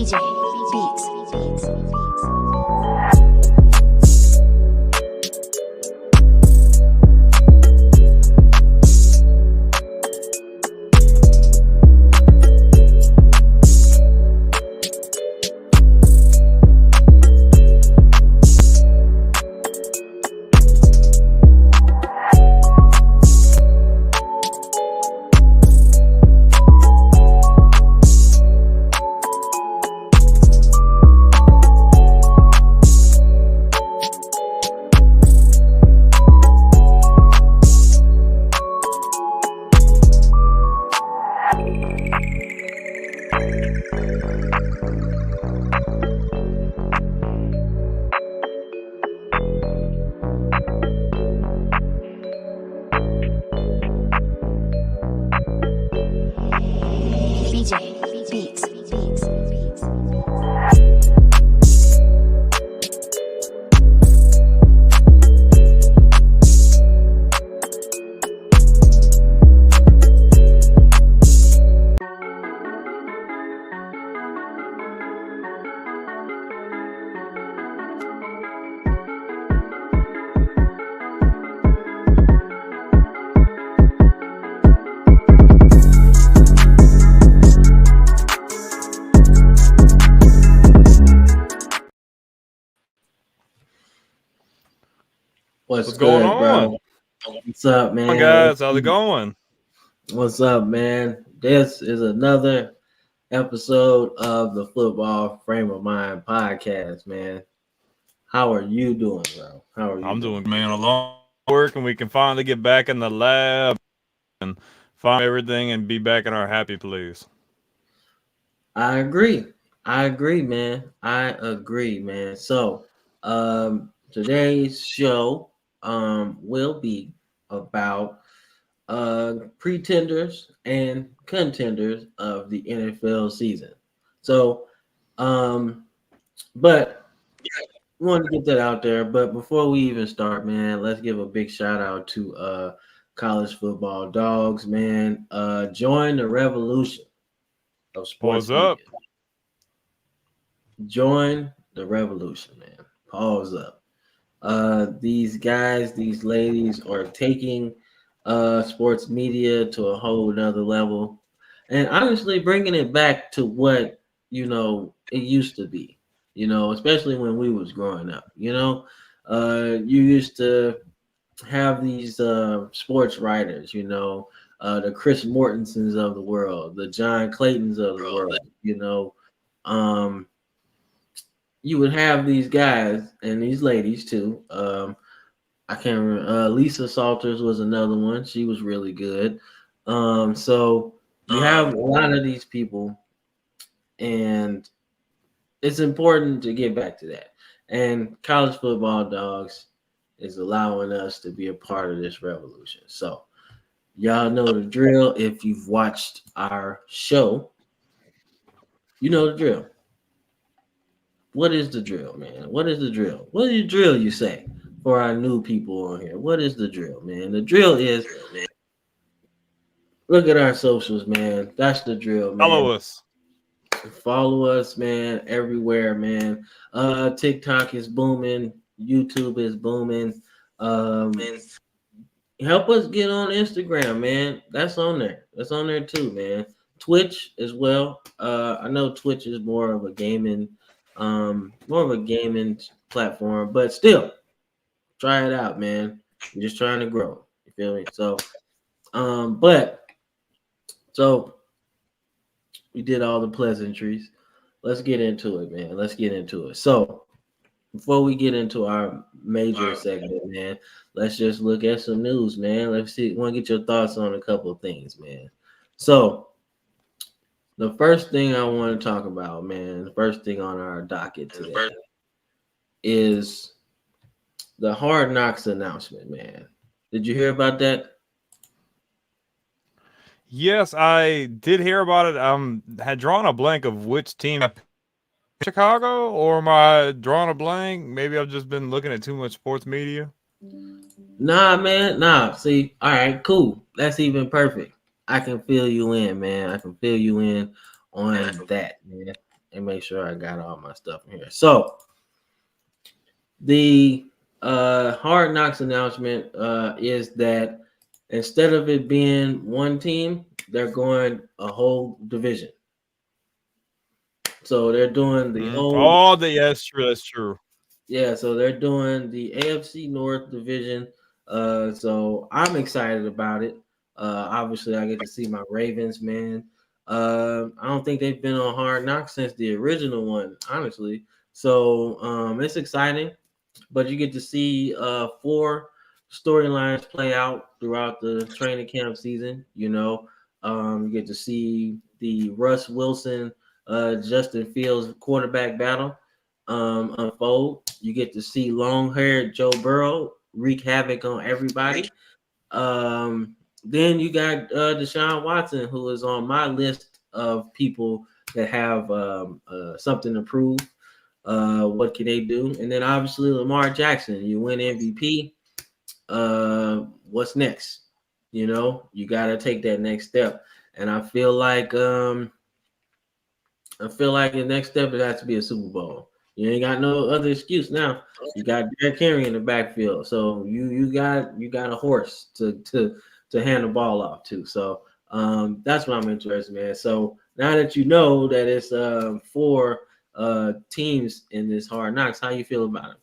BJ Beats. BJ Beats. What's going good, on? bro? What's up, man? Come on, guys. How's it going? What's up, man? This is another episode of the Football Frame of Mind podcast, man. How are you doing, bro? How are you? I'm doing, man. A long work, and we can finally get back in the lab and find everything and be back in our happy place. I agree, man. So, today's show will be about pretenders and contenders of the NFL season. So, but I want to get that out there. But before we even start, man, let's give a big shout out to college football dogs, man. Join the revolution of sports What's up? media. Join the revolution, man. Pause up. These guys, these ladies are taking sports media to a whole nother level, and honestly bringing it back to what it used to be. Especially when we was growing up. You used to have these sports writers. The Chris Mortensons of the world, the John Claytons of the world. You would have these guys and these ladies too. I can't remember. Lisa Salters was another one. She was really good. So you have a lot of these people, and it's important to get back to that. And college football dogs is allowing us to be a part of this revolution. So y'all know the drill. If you've watched our show, you know the drill. What is the drill, man? What is the drill? What is the drill, you say, for our new people on here? What is the drill, man? The drill is, look at our socials, man. That's the drill, man. Follow us, man, everywhere, man. TikTok is booming. YouTube is booming. Help us get on Instagram, man. That's on there. That's on there too, man. Twitch as well. I know Twitch is more of a gaming platform, but still, try it out, man. We're just trying to grow. You feel me? So we did all the pleasantries. Let's get into it, man. Let's get into it. So before we get into our major segment, man, let's just look at some news, man. Let's see. I want to get your thoughts on a couple of things, man. So the first thing I want to talk about, man, the first thing on our docket today is the Hard Knocks announcement, man. Did you hear about that? Yes, I did hear about it. Had drawn a blank of which team. Chicago, or am I drawing a blank? Maybe I've just been looking at too much sports media. Nah, man. Nah. See, all right, cool. That's even perfect. I can fill you in, man. I can fill you in on that, man. and make sure I got all my stuff in here. So the Hard Knocks announcement is that instead of it being one team, they're going a whole division. So they're doing the whole Oh, that's true. That's true. yeah. So they're doing the AFC North division. So I'm excited about it. Obviously, I get to see my Ravens, man. I don't think they've been on Hard Knocks since the original one, honestly. So it's exciting, but you get to see four storylines play out throughout the training camp season. You get to see the Russ Wilson, Justin Fields quarterback battle unfold. You get to see long-haired Joe Burrow wreak havoc on everybody. Then you got Deshaun Watson, who is on my list of people that have something to prove. What can they do? And then obviously Lamar Jackson, you win MVP. What's next? You got to take that next step. And I feel like the next step it has to be a Super Bowl. You ain't got no other excuse now. You got Derrick Henry in the backfield, so you got a horse to hand the ball off to. So that's what I'm interested, man. So now that you know that it's four teams in this Hard Knocks, how you feel about it?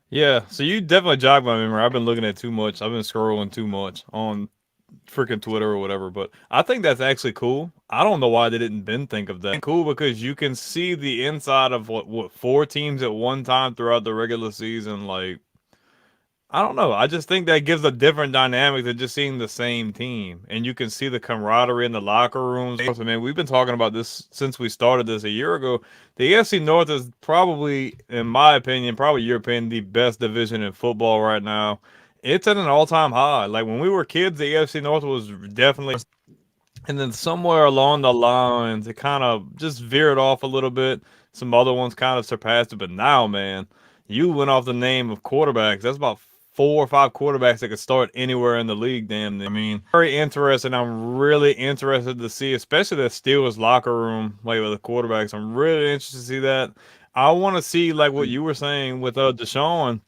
Yeah, so you definitely jogged my memory. I've been looking at too much. I've been scrolling too much on freaking Twitter or whatever. But I think that's actually cool. I don't know why they didn't then think of that. Cool because you can see the inside of what four teams at one time throughout the regular season. Like I don't know. I just think that gives a different dynamic than just seeing the same team, and you can see the camaraderie in the locker rooms. I mean, we've been talking about this since we started this a year ago. The AFC North is probably, in my opinion, probably your opinion, the best division in football right now. It's at an all-time high. Like when we were kids, the AFC North was definitely, and then somewhere along the lines, it kind of just veered off a little bit. Some other ones kind of surpassed it, but now, man, you went off the name of quarterbacks. That's about 4 or 5 quarterbacks that could start anywhere in the league. Damn, I mean, very interesting. I'm really interested to see, especially the Steelers locker room, like with the quarterbacks. I'm really interested to see that. I want to see like what you were saying with Deshaun.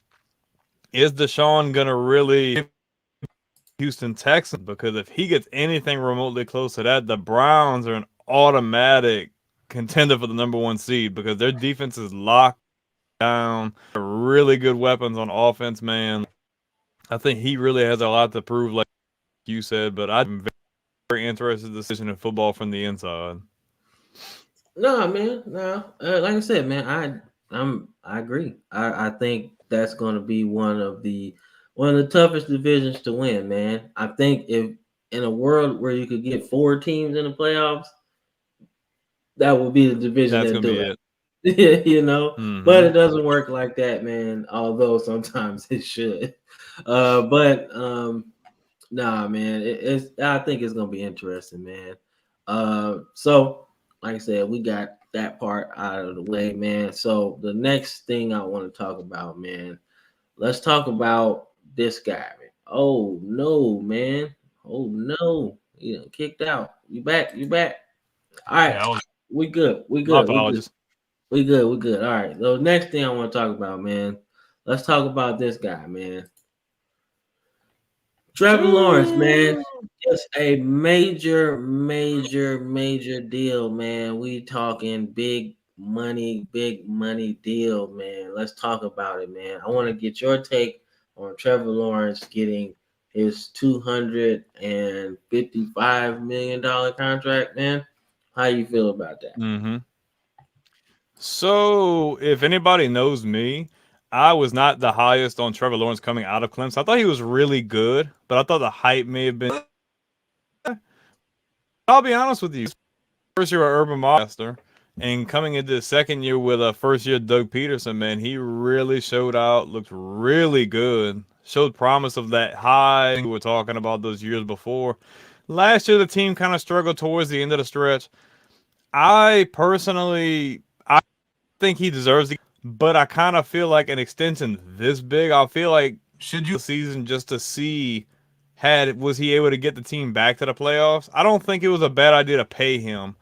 Is Deshaun gonna really Houston Texans? Because if he gets anything remotely close to that, the Browns are an automatic contender for the number 1 seed because their defense is locked down. Really good weapons on offense, man. I think he really has a lot to prove, like you said. But I'm very interested in the decision in football from the inside. No, man, no. Like I said, man, I agree. I think that's going to be one of the toughest divisions to win, man. I think if in a world where you could get 4 teams in the playoffs, that would be the division That's that gonna do be it. it. But it Mm-hmm. doesn't work like that, man. Although sometimes it should. But nah, man, it's I think it's gonna be interesting, man. So like I said, we got that part out of the way, man. So the next thing I want to talk about, man, let's talk about this guy, man. Oh no, man. Oh no, kicked out. You back? You back? All right, Yeah, we good. We my good. We good. apologies. We good. We good. All right. The next thing I want to talk about, man. Let's talk about this guy, man. Trevor Lawrence, man. Just a major, major, major deal, man. We talking big money deal, man. Let's talk about it, man. I want to get your take on Trevor Lawrence getting his $255 million contract, man. How you feel about that? Mm-hmm. So, if anybody knows me, I was not the highest on Trevor Lawrence coming out of Clemson. I thought he was really good, but I thought the hype may have been. I'll be honest with you. First year of Urban Meyer, and coming into the second year with a first year Doug Peterson, man, he really showed out, looked really good, showed promise of that high we were talking about those years before. Last year, the team kind of struggled towards the end of the stretch. I personally, I think he deserves it, but I kind of feel like an extension this big, I feel like should you season just to see was he able to get the team back to the playoffs? I don't think it was a bad idea to pay him.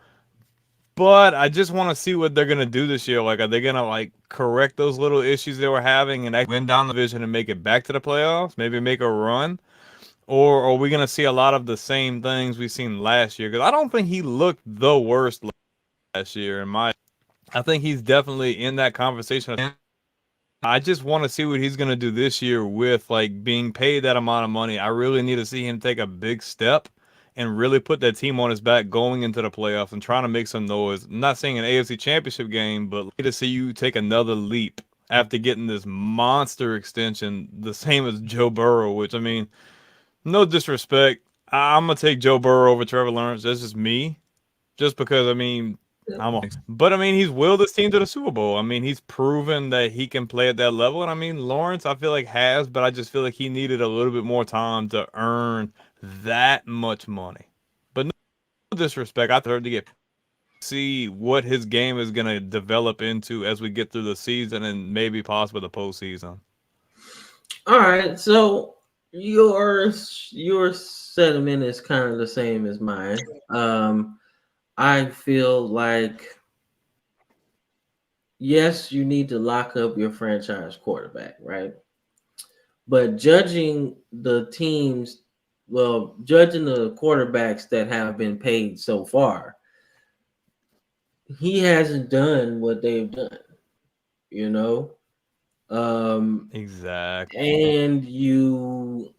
But I just want to see what they're gonna do this year. Like, are they gonna like correct those little issues they were having and actually win down the division and make it back to the playoffs? Maybe make a run, or are we gonna see a lot of the same things we've seen last year? Because I don't think he looked the worst last year. I think he's definitely in that conversation. I just want to see what he's gonna do this year with like being paid that amount of money. I really need to see him take a big step and really put that team on his back going into the playoffs and trying to make some noise. I'm not saying an AFC Championship game, but to see you take another leap after getting this monster extension, the same as Joe Burrow. Which, I mean, no disrespect, I'm gonna take Joe Burrow over Trevor Lawrence. That's just me. Just because, I mean, but I mean, he's willed this team to the Super Bowl. I mean, he's proven that he can play at that level. And I mean, Lawrence, I feel like has, but I just feel like he needed a little bit more time to earn that much money. But no disrespect, I heard to get see what his game is going to develop into as we get through the season and maybe possibly the postseason. All right, so your sentiment is kind of the same as mine. I feel like yes, you need to lock up your franchise quarterback, right? But judging the teams, well, judging the quarterbacks that have been paid so far, he hasn't done what they've done, you know. Exactly. And you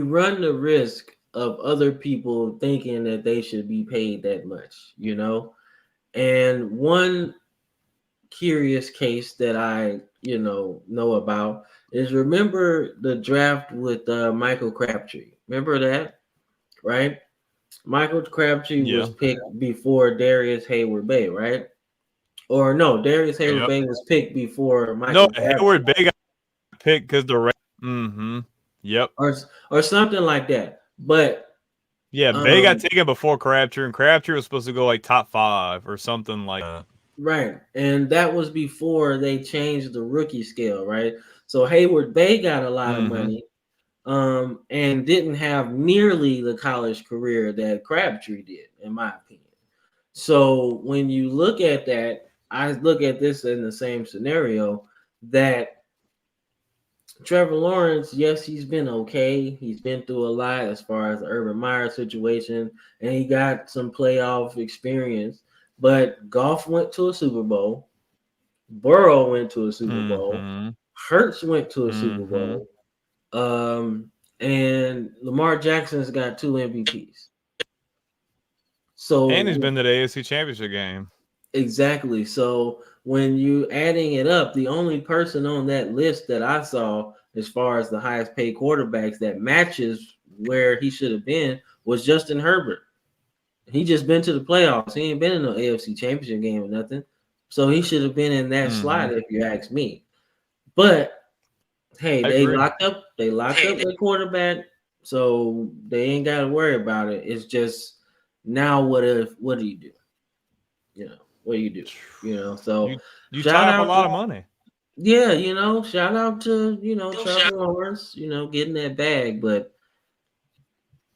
run the risk of other people thinking that they should be paid that much, you know. And one curious case that I, know about is, remember the draft with Michael Crabtree. Remember that, right? Michael Crabtree was Yeah. picked before Darius Hayward-Bay, right? Or no, Darius Hayward-Bay was picked before No, Michael Crabtree, Hayward Bay got picked because the Yep. or something like that. But Yeah, Bay got taken before Crabtree, and Crabtree was supposed to go like top 5 or something like that. right, and that was before they changed the rookie scale, right? So Hayward-Bay got a lot of money, and didn't have nearly the college career that Crabtree did, in my opinion. So when you look at that, I look at this in the same scenario that Trevor Lawrence, yes, he's been okay. He's been through a lot as far as the Urban Meyer situation, and he got some playoff experience. But Goff went to a Super Bowl. Burrow went to a Super Bowl. Hurts went to a Super Bowl. And Lamar Jackson's got 2 MVPs. So, and he's been to the AFC Championship game. Exactly. So when you adding it up, the only person on that list that I saw as far as the highest paid quarterbacks that matches where he should have been was Justin Herbert. He just been to the playoffs. He ain't been in no AFC Championship game or nothing. So he should have been in that slot if you ask me. But hey, they locked up their quarterback, so they ain't got to worry about it. It's just now what do you do? What do you do? So you tie up a lot of money. Yeah, shout out to Trevor Lawrence, getting that bag, but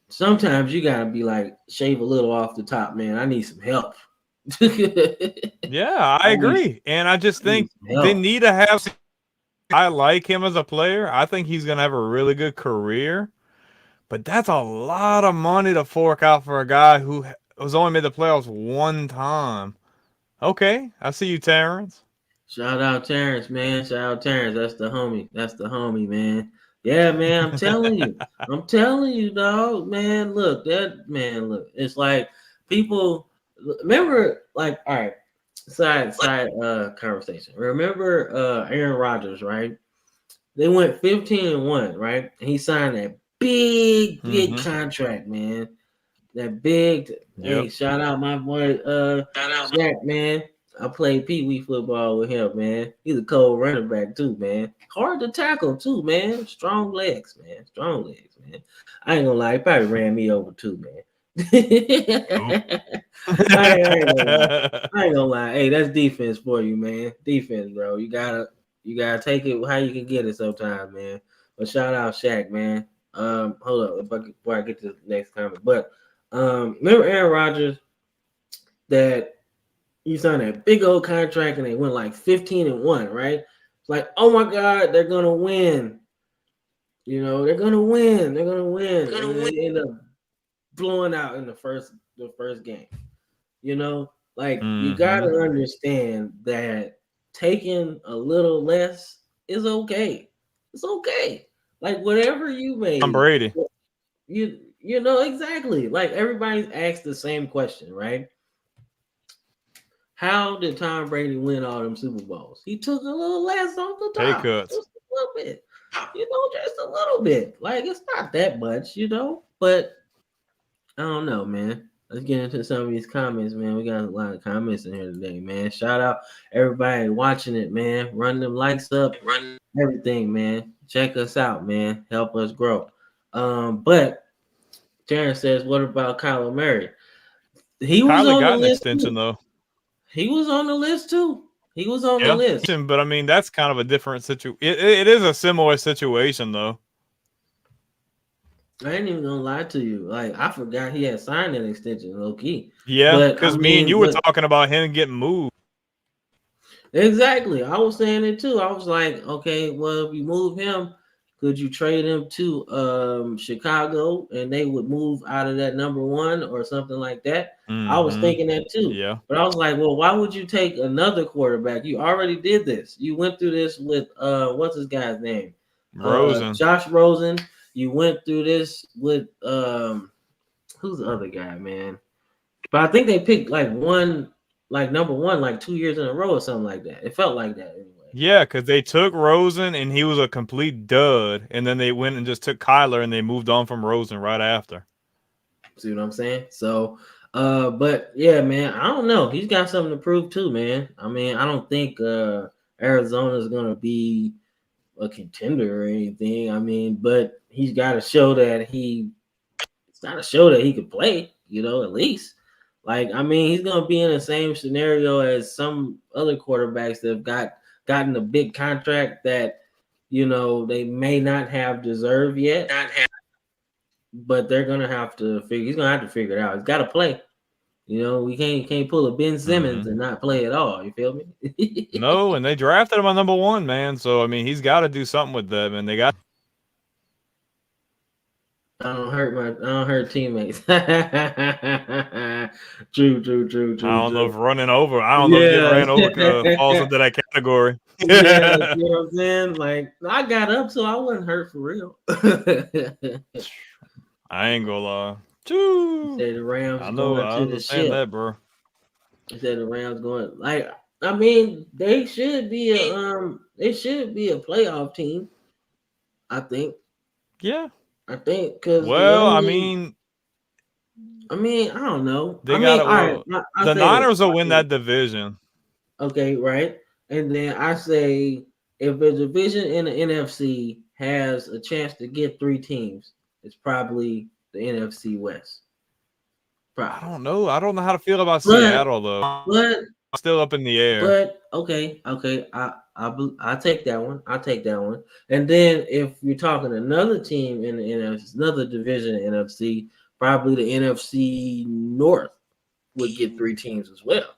sometimes you gotta be like, shave a little off the top, man. I need some help. Yeah, I agree, and I just think they need to have. I like him as a player. I think he's gonna have a really good career, but that's a lot of money to fork out for a guy who has only made the playoffs one time. Okay, I see you, Terrence. Shout out Terrence, man. Shout out Terrence. That's the homie, man. Yeah, man. I'm telling you, dog. Man, look. It's like people remember, like, all right. Side conversation. Remember Aaron Rodgers, right? They went 15-1, right? And he signed that big contract, man. That big. Hey, shout out my boy Jack, man. I played Pee Wee football with him, man. He's a cold running back too, man. Hard to tackle too, man. Strong legs, man. I ain't gonna lie, he probably ran me over too, man. I ain't gonna lie. Hey, that's defense for you, man. Defense, bro. You gotta take it how you can get it sometimes, man. But shout out Shaq, man. Hold up before I get to the next comment. But Remember Aaron Rodgers that he signed that big old contract and they went like 15-1, right? It's like, oh my God, they're gonna win. They're gonna win. They're gonna win. And then they end up blowing out in the first game. Like you gotta understand that taking a little less is okay. It's okay. Like whatever you made, Tom Brady. you know exactly. Like everybody's asked the same question, right? How did Tom Brady win all them Super Bowls? He took a little less off the Pay top, cuts. just a little bit. Just a little bit. Like it's not that much, But I don't know, man. Let's get into some of these comments, man. We got a lot of comments in here today, man. Shout out everybody watching it, man. Run them likes up, run everything, man. Check us out, man. Help us grow. But Terrence says, what about Kyler Murray? He was Kyler on got the an list extension too. though. He was on the list too. He was on the Yeah, list. but I mean that's kind of a different situation. It is a similar situation though. I ain't even gonna lie to you. Like I forgot he had signed an extension, low key. Yeah, But because me and you were talking about him getting moved. Exactly. I was saying it too. I was like, okay, well, if you move him, could you trade him to Chicago and they would move out of that number one or something like that? I was thinking that too. Yeah. But I was like, well, why would you take another quarterback? You already did this. You went through this with what's his guy's name? Rosen. Josh Rosen. You went through this with who's the other guy, man? But I think they picked number one, like 2 years in a row or something like that. It felt like that anyway. Yeah, because they took Rosen and he was a complete dud, and then they went and just took Kyler and they moved on from Rosen right after. See what I'm saying? So, but yeah, man, I don't know. He's got something to prove too, man. I mean, I don't think Arizona is gonna be a contender or anything. I mean, but he's got to show that he could play. At least. Like, I mean, he's gonna be in the same scenario as some other quarterbacks that have gotten a big contract that they may not have deserved yet. But they're gonna have to figure. He's gonna have to figure it out. He's got to play. We can't pull a Ben Simmons and not play at all. You feel me? No, and they drafted him on number one, man. So I mean, he's got to do something with them, and they got. I don't hurt teammates. True. I don't know if running over. I don't know if getting ran over falls into that category. Yeah, you know what I'm saying? Like, I got up, so I wasn't hurt for real. I ain't gonna lie. Say the Rams I know. going I to the understand ship. that, bro. He said the Rams going. Like, I mean, they should be a playoff team. I think. Yeah. I think because I mean, I don't know. They got the Niners will win that division. Okay, right. And then I say if a division in the NFC has a chance to get 3 teams, it's probably the NFC West. Probably. I don't know. I don't know how to feel about Seattle though. But still up in the air. But okay. I take that one. I'll take that one. And then if you're talking another team in the NFC, another division in the NFC, probably the NFC North would get 3 teams as well.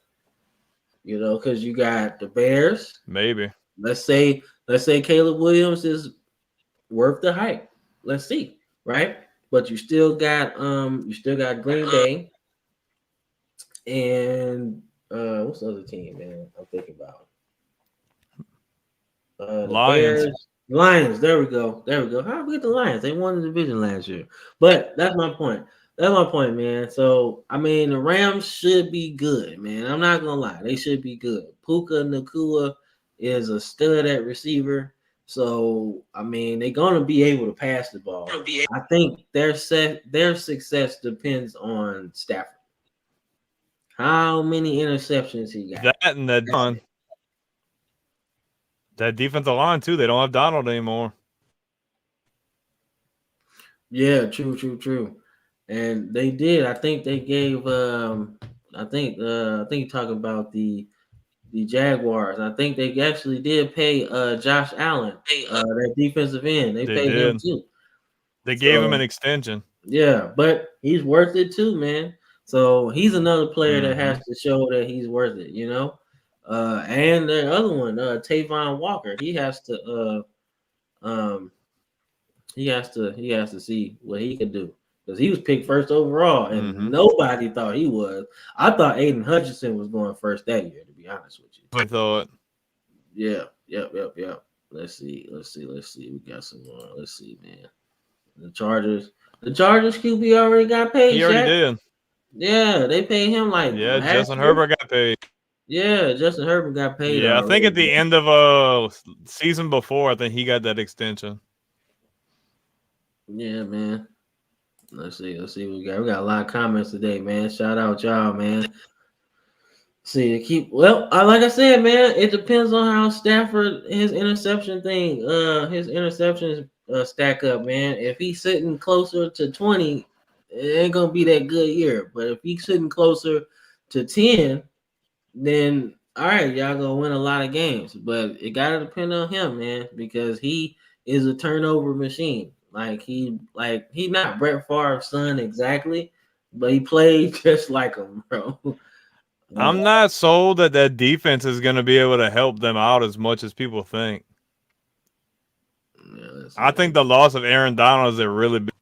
Because you got the Bears. Maybe. Let's say Caleb Williams is worth the hype. Let's see, right? But you still got Green Bay and what's the other team, man? I'm thinking about the Lions. Lions. There we go. How did we get the Lions? They won the division last year. But that's my point. Man. So I mean, the Rams should be good, man. I'm not gonna lie, they should be good. Puka Nacua is a stud at receiver. So I mean, they're gonna be able to pass the ball. I think their success depends on Stafford. How many interceptions he got? That and that defensive line too. They don't have Donald anymore. Yeah, true. And they did. I think they gave. I think you're talking about the Jaguars. I think they actually did pay Josh Allen, that defensive end. They paid him too. They gave him an extension. Yeah, but he's worth it too, man. So he's another player that Mm-hmm. has to show that he's worth it, you know. And the other one, Tavon Walker, um, he has to see what he can do because he was picked first overall, and Mm-hmm. nobody thought he was. I thought Aiden Hutchinson was going first that year, to be honest with you. I thought Yeah, yep. Let's see. We got some more. Let's see, man. The Chargers, the Chargers QB already got paid, he already Shaq. did. Yeah, they paid him like Yeah, last Justin year. Herbert got paid. Yeah, Justin Herbert got paid Yeah, I think already. at the end of season before, I think he got that extension. Yeah, man. Let's see what we got. We got a lot of comments today, man. Shout out y'all, man. See, keep well. Like I said, man, it depends on how Stafford his interception thing, his interceptions stack up, man. If he's sitting closer to 20, it ain't gonna be that good year. But if he's sitting closer to 10, then all right, y'all gonna win a lot of games. But it gotta depend on him, man, because he is a turnover machine. He not Brett Favre's son exactly, but he played just like him, bro. I'm not sold that that defense is going to be able to help them out as much as people think. Yeah, let's I see. think the loss of Aaron Donald is a really big.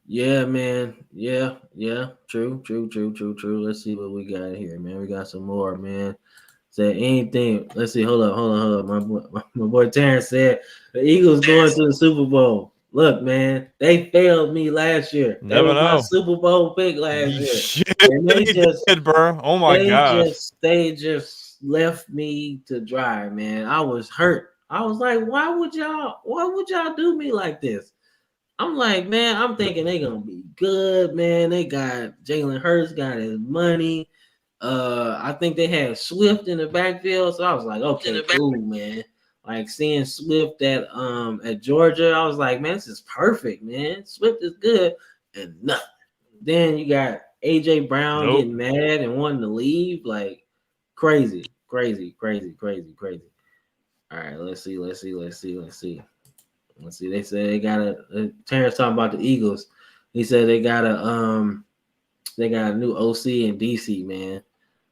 Yeah, man. Yeah. True. Let's see what we got here, man. We got some more, man. Say anything. Let's see. Hold up. My boy Terrence said the Eagles going to the Super Bowl. Look, man, they failed me last year. They Never was my know. Super Bowl pick last year, Shit, and they did, bro. Oh my gosh. they just left me to dry, man. I was hurt. I was like, why would y'all do me like this? I'm like, man, I'm thinking they gonna be good, man. They got Jalen Hurts got his money. I think they had Swift in the backfield, so I was like, okay, cool, man. Like seeing Swift at Georgia, I was like, man, this is perfect, man. Swift is good, and nothing. Then you got AJ Brown Nope. getting mad and wanting to leave, like crazy. All right, let's see. They said they got Terrence talking about the Eagles. He said they got a new OC in DC, man.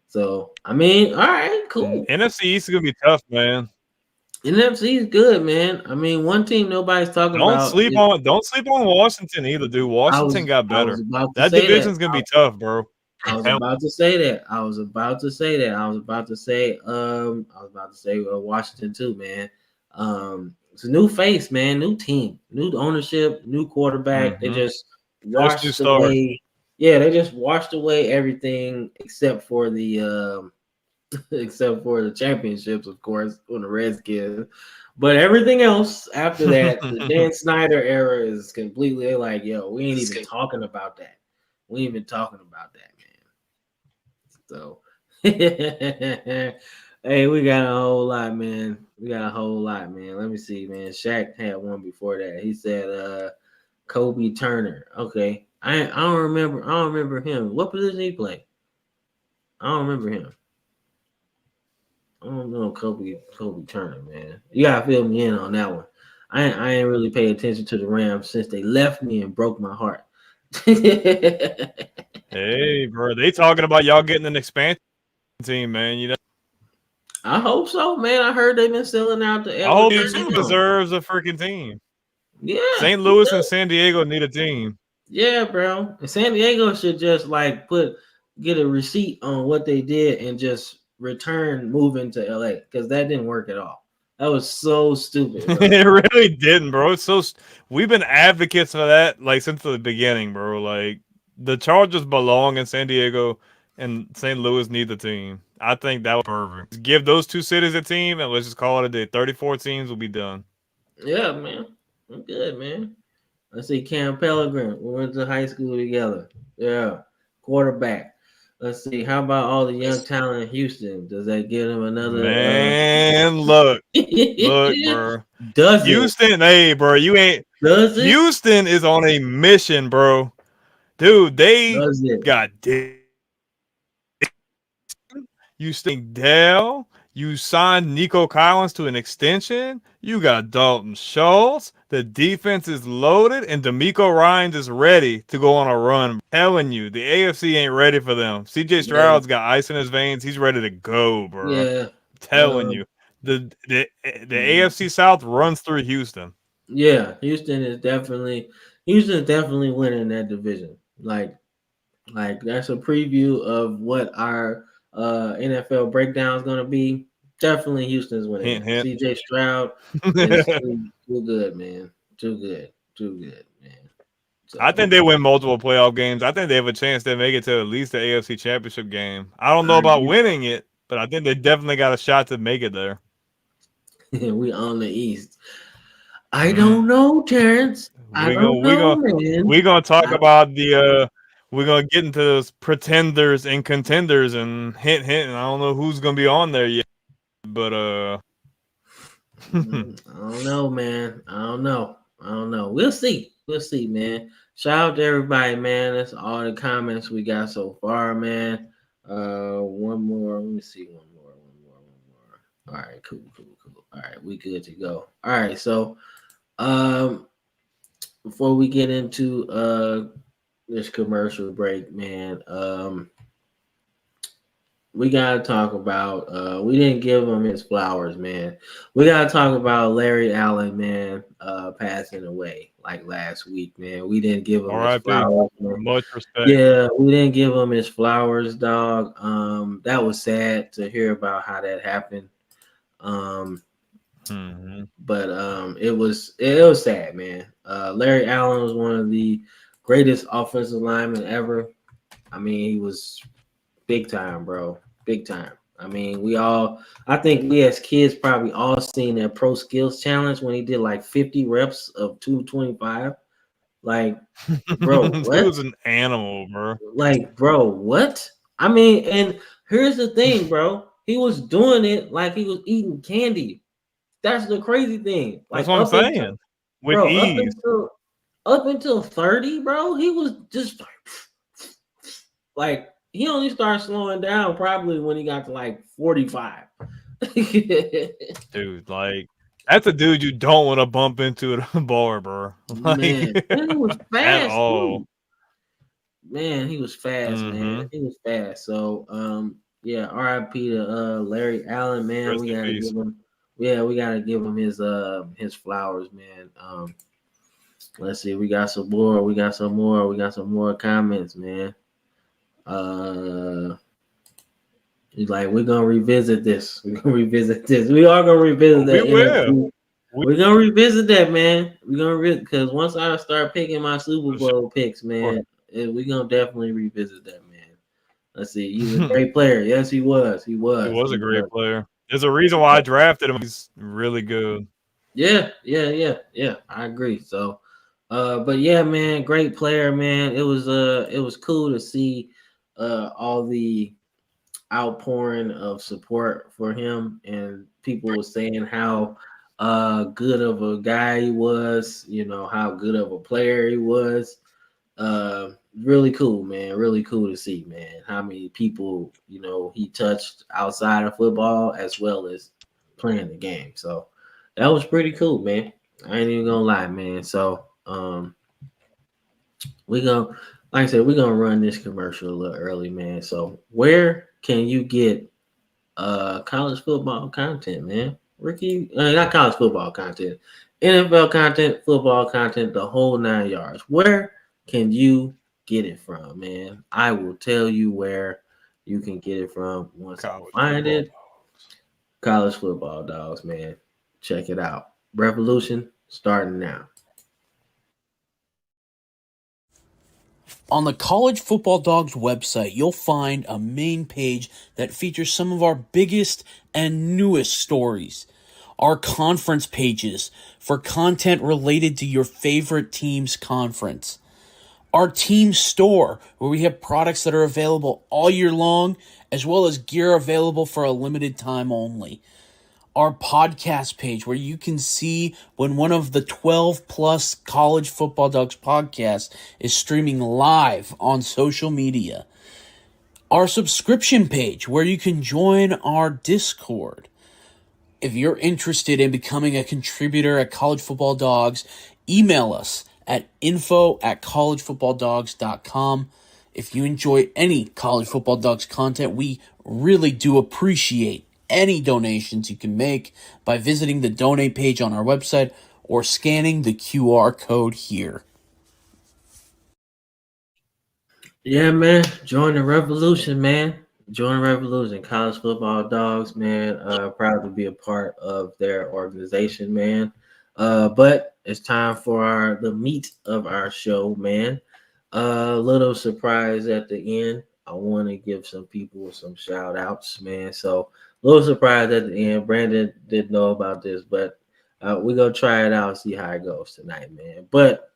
So I mean, all right, cool. NFC East is gonna be tough, man. NFC is good, man. I mean, one team nobody's talking about is Don't sleep on Washington either, dude. Washington got I was better. about to That say that. division's gonna be tough, bro. I was about to say that. I was about to say Washington too, man. It's a new face, man, new team, new ownership, new quarterback. They Mm-hmm. just Fresh new washed start. away. Yeah, they just washed away everything except for the except for the championships, of course, on the Redskins. But everything else after that, the Dan Snyder era is completely like, yo, we ain't even talking about that. We ain't even talking about that, man. So, hey, we got a whole lot, man. Let me see, man. Shaq had one before that. He said, Kobe Turner. Okay, I don't remember. I don't remember him. What position he play? I don't remember him. I don't know Kobe Turner, man. You gotta fill me in on that one. I ain't really pay attention to the Rams since they left me and broke my heart. Hey, bro, they talking about y'all getting an expansion team, man. You know, I hope so, man. I heard they've been selling out the I hope LA. you deserves a freaking team. Yeah, St. Louis and San Diego need a team. yeah, bro. And San Diego should just like get a receipt on what they did and just return moving to LA because that didn't work at all. That was so stupid, bro. It really didn't, bro. It's so we've been advocates for that like since the beginning, bro. Like the Chargers belong in San Diego, and St. Louis need the team. I think that was perfect. Just give those two cities a team, and let's just call it a day. 34 teams will be done. Yeah, man. I'm good, man. Let's see, Cam Pellegrin. We went to high school together. Yeah, quarterback. Let's see. How about all the young talent in Houston? Does that give him another? Man, look, bro. Does Houston, hey, bro, you ain't. Does it? Houston is on a mission, bro. Dude, they Does it? got you stink Dell. You signed Nico Collins to an extension. You got Dalton Schultz. The defense is loaded, and D'Amico Ryans is ready to go on a run. I'm telling you, the AFC ain't ready for them. CJ Yeah, Stroud's got ice in his veins. He's ready to go, bro. I'm yeah. telling you. The AFC South runs through Houston. Yeah, Houston is definitely winning that division. Like that's a preview of what our NFL breakdown is gonna be. Definitely Houston's winning Hint, that. hint. CJ Stroud is too good, man. Too good, man. I So think they win multiple playoff games. I think they have a chance to make it to at least the AFC Championship game. I don't know I about agree. winning it, but I think they definitely got a shot to make it there. We on the East. I don't know, Terrence. I We don't gonna we know, gonna man. we gonna talk I, about we're gonna get into those pretenders and contenders and hint hint. And I don't know who's gonna be on there yet, but I don't know, man. I don't know. We'll see. We'll see, man. Shout out to everybody, man. That's all the comments we got so far, man. One more. Let me see. One more. All right, cool. All right, we good to go. All right, so before we get into this commercial break, man, we gotta talk about we didn't give him his flowers, man. We gotta talk about Larry Allen, man, passing away like last week, man. We didn't give him his R.I.P. flowers, man. Much respect. Yeah, we didn't give him his flowers, dog. That was sad to hear about how that happened. But it was sad, man. Larry Allen was one of the greatest offensive linemen ever. I mean, he was big time, bro. Big time. I mean, I think we as kids probably all seen that pro skills challenge when he did like 50 reps of 225. Like, bro, He what? was an animal, bro. Like, bro, what? I mean, and here's the thing, bro. He was doing it like he was eating candy. That's the crazy thing. That's Like what I'm saying. With ease. up until 30, bro, he was just like he only started slowing down probably when he got to like 45. Dude, like that's a dude you don't want to bump into at a bar, bro. Like, Man, and he was at fast all. too. Man, he was fast, man. He was fast. So yeah, RIP to Larry Allen, man. Rest We in gotta peace. give him his flowers, man. Let's see, we got some more comments, man. He's like, we're gonna revisit this. We are gonna revisit that. We will. We're gonna revisit that, man. We're gonna because once I start picking my Super Bowl picks, man, we're gonna definitely revisit that, man. Let's see. He's a great player. Yes, he was. He was a great player. There's a reason why I drafted him. He's really good. Yeah. I agree. So, but yeah, man, great player, man. It was cool to see all the outpouring of support for him, and people were saying how good of a guy he was, how good of a player he was. Really cool, man. Really cool to see, man, how many people he touched outside of football as well as playing the game. So that was pretty cool, man. I ain't even gonna lie, man. So we gonna like I said, we're gonna run this commercial a little early, man. So where can you get college football content, man? Ricky, not college football content, NFL content, football content, the whole 9 yards. Where can you get it from, man? I will tell you where you can get it from once I find it. College football dogs, man. Check it out. Revolution starting now. On the College Football Dogs website, you'll find a main page that features some of our biggest and newest stories. Our conference pages for content related to your favorite team's conference. Our team store, where we have products that are available all year long, as well as gear available for a limited time only. Our podcast page, where you can see when one of the 12 plus College Football Dogs podcasts is streaming live on social media. our subscription page where you can join our Discord. If you're interested in becoming a contributor at College Football Dogs, email us at info@collegefootballdogs.com. If you enjoy any College Football Dogs content, we really do appreciate any donations you can make by visiting the donate page on our website or scanning the QR code here. Yeah, man. Join the revolution, man. Join the revolution. College Football Dogs, man. Proud to be a part of their organization, man. But it's time for the meat of our show, man. A little surprise at the end. I want to give some people some shout outs, man. So a little surprise at the end. Brandon didn't know about this, but we're gonna try it out, see how it goes tonight, man. But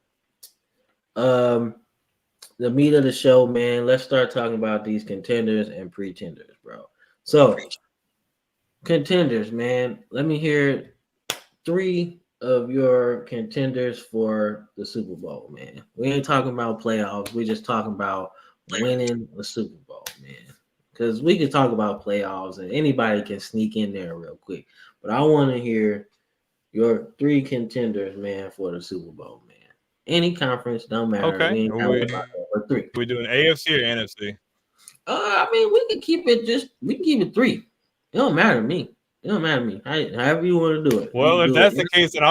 the meat of the show, man. Let's start talking about these contenders and pretenders, bro. So, contenders, man. Let me hear 3 of your contenders for the Super Bowl, man. We ain't talking about playoffs. We're just talking about winning the Super Bowl, man. Because we can talk about playoffs and anybody can sneak in there real quick. But I want to hear your 3 contenders, man, for the Super Bowl, man. Any conference, don't matter. Okay. We ain't talking about that, but 3. We doing AFC or NFC? I mean, we can keep it 3. It don't matter to me. It don't matter to me. However you want to do it. Well, if that's the case, then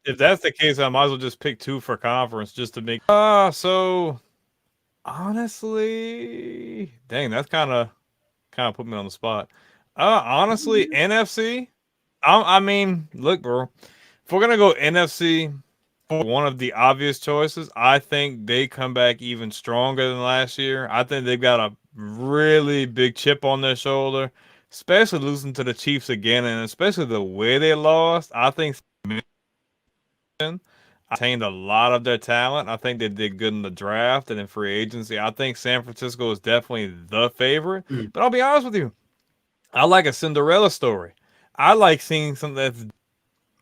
if that's the case, I might as well just pick 2 for conference just to make. So honestly, dang, that's kind of put me on the spot. Honestly, NFC. I mean, look, bro, if we're gonna go NFC, one of the obvious choices, I think they come back even stronger than last year. I think they've got a really big chip on their shoulder, especially losing to the Chiefs again, and especially the way they lost. I think attained a lot of their talent. I think they did good in the draft and in free agency. I think San Francisco is definitely the favorite. But I'll be honest with you, I like a Cinderella story. I like seeing something that's.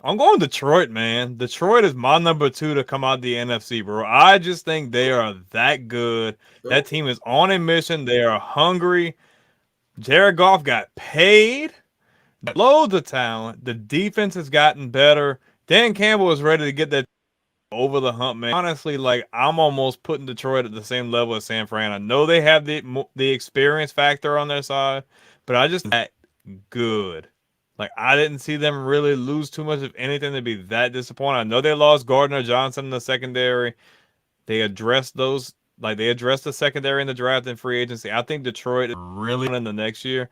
I'm going Detroit, man. Detroit is my number 2 to come out the NFC, bro. I just think they are that good. That team is on a mission. They are hungry. Jared Goff got paid. Loads of talent. The defense has gotten better. Dan Campbell is ready to get that over the hump, man. Honestly, like, I'm almost putting Detroit at the same level as San Fran. I know they have the experience factor on their side, but I just that good. Like, I didn't see them really lose too much of anything to be that disappointed. I know they lost Gardner Johnson in the secondary. They addressed those, like, they addressed the secondary in the draft and free agency. I think Detroit is really in the next year.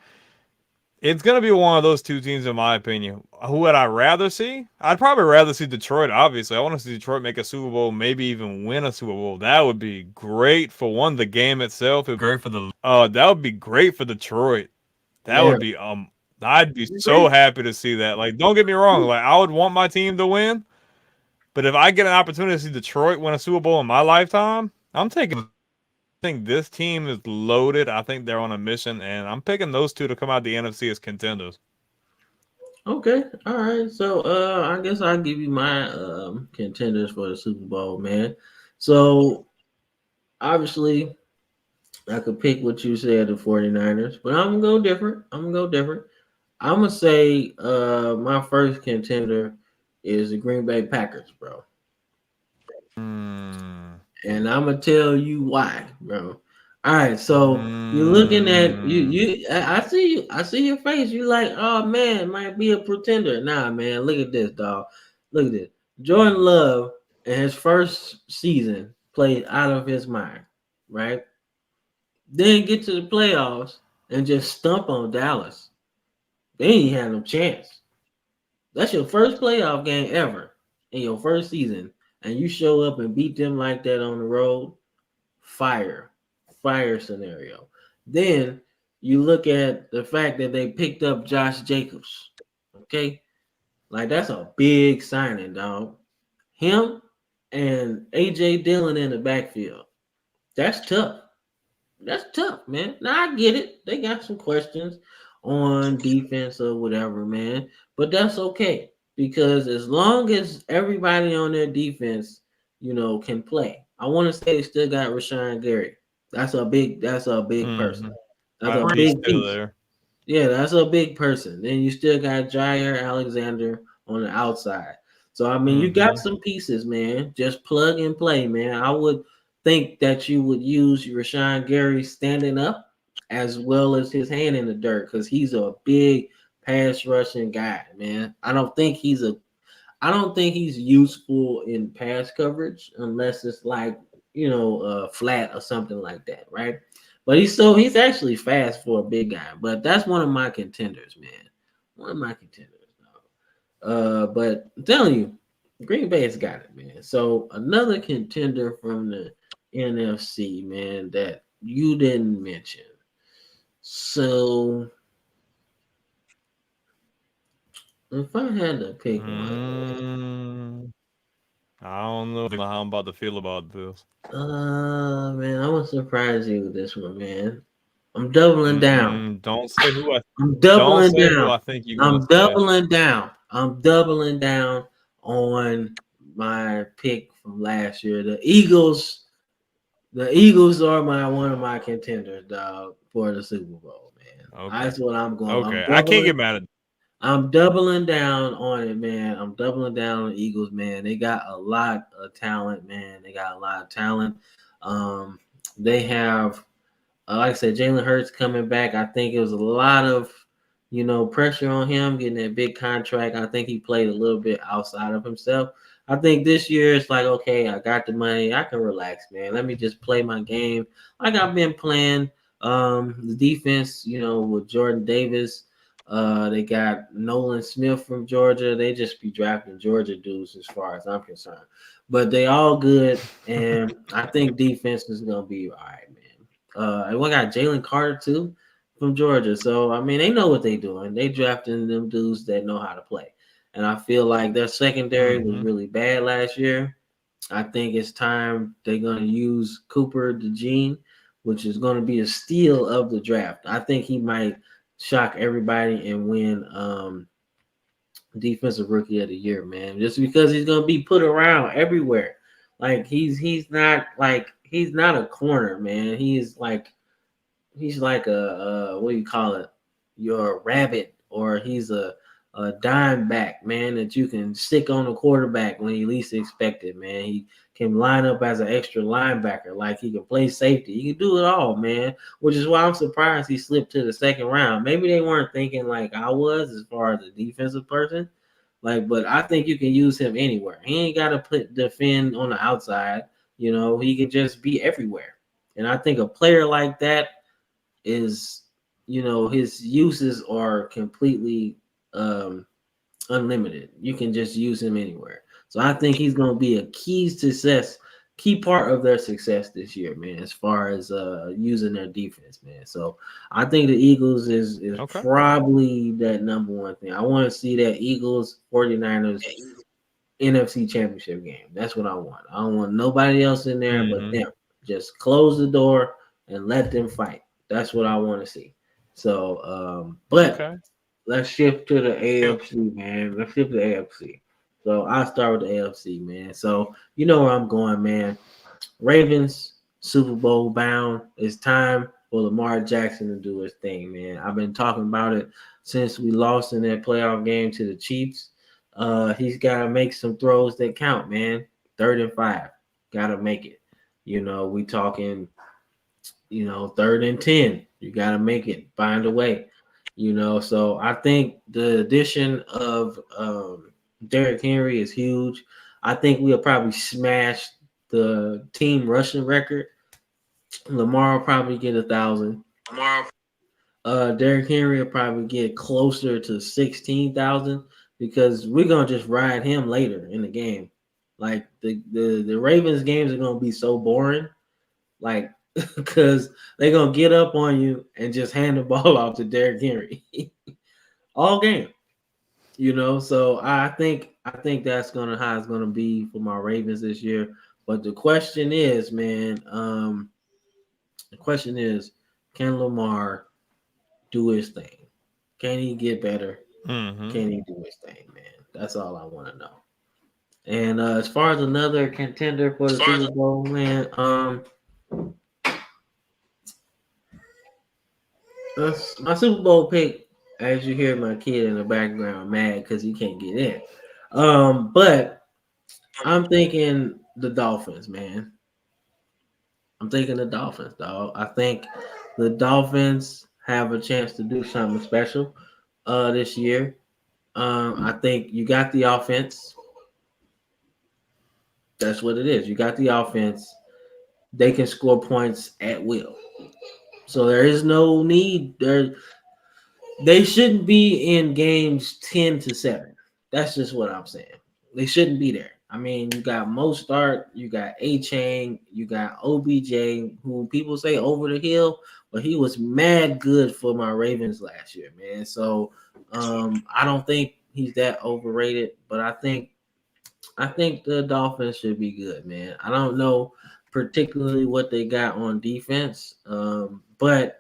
It's going to be one of those 2 teams, in my opinion. Who would I rather see? I'd probably rather see Detroit, obviously. I want to see Detroit make a Super Bowl, maybe even win a Super Bowl. That would be great for the game itself. It'd be great for that would be great for Detroit. That would be I'd be so happy to see that. Like, don't get me wrong. Like, I would want my team to win. But if I get an opportunity to see Detroit win a Super Bowl in my lifetime, I'm taking. I think this team is loaded. I think they're on a mission, and I'm picking those 2 to come out the NFC as contenders. Okay, all right. So, I guess I'll give you my contenders for the Super Bowl, man. So, obviously, I could pick what you said, the 49ers, but I'm gonna go different. I'm gonna say my first contender is the Green Bay Packers, bro. And I'm gonna tell you why, bro. All right, so you're looking at you. I see you. I see your face. You like, oh man, might be a pretender. Nah, man. Look at this, dog. Look at this. Jordan Love in his first season played out of his mind, right? Then get to the playoffs and just stump on Dallas. They ain't had no chance. That's your first playoff game ever in your first season, and you show up and beat them like that on the road. Fire scenario. Then you look at the fact that they picked up Josh Jacobs. Okay, like that's a big signing, dog. Him and AJ Dillon in the backfield. That's tough. That's tough, man. Now I get it. They got some questions on defense or whatever, man. But that's okay because as long as everybody on their defense, can play. I want to say they still got Rashawn Gary. That's a big person. That's a He's big still piece. there. Yeah, that's a big person. Then you still got Jair Alexander on the outside. So I mean, you got some pieces, man. Just plug and play, man. I would think that you would use Rashawn Gary standing up as well as his hand in the dirt because he's a big pass rushing guy, man. I don't think he's useful in pass coverage unless it's like flat or something like that, right? But he's actually fast for a big guy. But that's one of my contenders, man. One of my contenders. But I'm telling you, Green Bay has got it, man. So another contender from the NFC, man, that you didn't mention. So if I had to pick one, I don't know how I'm about to feel about this. man, I'm gonna surprise you with this one, man. I'm doubling down. Don't say who I. I'm Don't doubling say who down. I think you're gonna I'm say. doubling down. I'm doubling down on my pick from last year. The Eagles. The Eagles are one of my contenders, dog, for the Super Bowl, man. Okay. That's what I'm going. Okay, I can't get mad at. I'm doubling down on it, man. I'm doubling down on the Eagles, man. They got a lot of talent, man. They got a lot of talent. They have, like I said, Jalen Hurts coming back. I think it was a lot of, pressure on him getting that big contract. I think he played a little bit outside of himself. I think this year it's like, okay, I got the money. I can relax, man. Let me just play my game like I've been playing. The defense, with Jordan Davis. They got Nolan Smith from Georgia. They just be drafting Georgia dudes as far as I'm concerned. But they all good, and I think defense is gonna be all right, man. And we got Jalen Carter too from Georgia. So I mean, they know what they doing. They drafting them dudes that know how to play. And I feel like their secondary was really bad last year. I think it's time they're gonna use Cooper DeJean, which is gonna be a steal of the draft. I think he might shock everybody and win defensive rookie of the year, man. Just because he's gonna be put around everywhere. Like he's not a corner, man. He's like a what do you call it? Your rabbit, or he's a dime back, man, that you can stick on the quarterback when you least expect it, man. He can line up as an extra linebacker, like he can play safety. He can do it all, man. Which is why I'm surprised he slipped to the second round. Maybe they weren't thinking like I was as far as a defensive person. But I think you can use him anywhere. He ain't got to defend on the outside. He can just be everywhere. And I think a player like that is, his uses are completely unlimited. You can just use him anywhere. So I think he's going to be a key part of their success this year, man, as far as using their defense, man. So I think the Eagles is probably that number one thing. I want to see that Eagles 49ers NFC championship game. That's what I want. I don't want nobody else in there but them. Just close the door and let them fight. That's what I want to see. So, let's shift to the AFC, man. Let's shift to the AFC. So I'll start with the AFC, man. So you know where I'm going, man. Ravens, Super Bowl bound. It's time for Lamar Jackson to do his thing, man. I've been talking about it since we lost in that playoff game to the Chiefs. He's got to make some throws that count, man. 3rd and 5. Got to make it. We talking, 3rd and 10. You got to make it. Find a way. So I think the addition of Derrick Henry is huge. I think we'll probably smash the team rushing record. Lamar will probably get 1,000. Derrick Henry will probably get closer to 16,000 because we're gonna just ride him later in the game. Like the Ravens games are gonna be so boring, like because they're gonna get up on you and just hand the ball off to Derrick Henry all game. So I think that's how it's gonna be for my Ravens this year. But the question is, man, can Lamar do his thing? Can he get better? Can he do his thing, man? That's all I want to know. And as far as another contender for the Super Bowl, man, My Super Bowl pick, as you hear my kid in the background mad because he can't get in. But I'm thinking the Dolphins, man. I'm thinking the Dolphins, dog. I think the Dolphins have a chance to do something special this year. I think you got the offense. That's what it is. You got the offense. They can score points at will. So there is no need. They shouldn't be in games 10-7. That's just what I'm saying. They shouldn't be there. I mean, you got Mo Start, you got A Chain, you got OBJ, who people say over the hill, but he was mad good for my Ravens last year, man. So I don't think he's that overrated, but I think the Dolphins should be good, man. I don't know particularly what they got on defense, but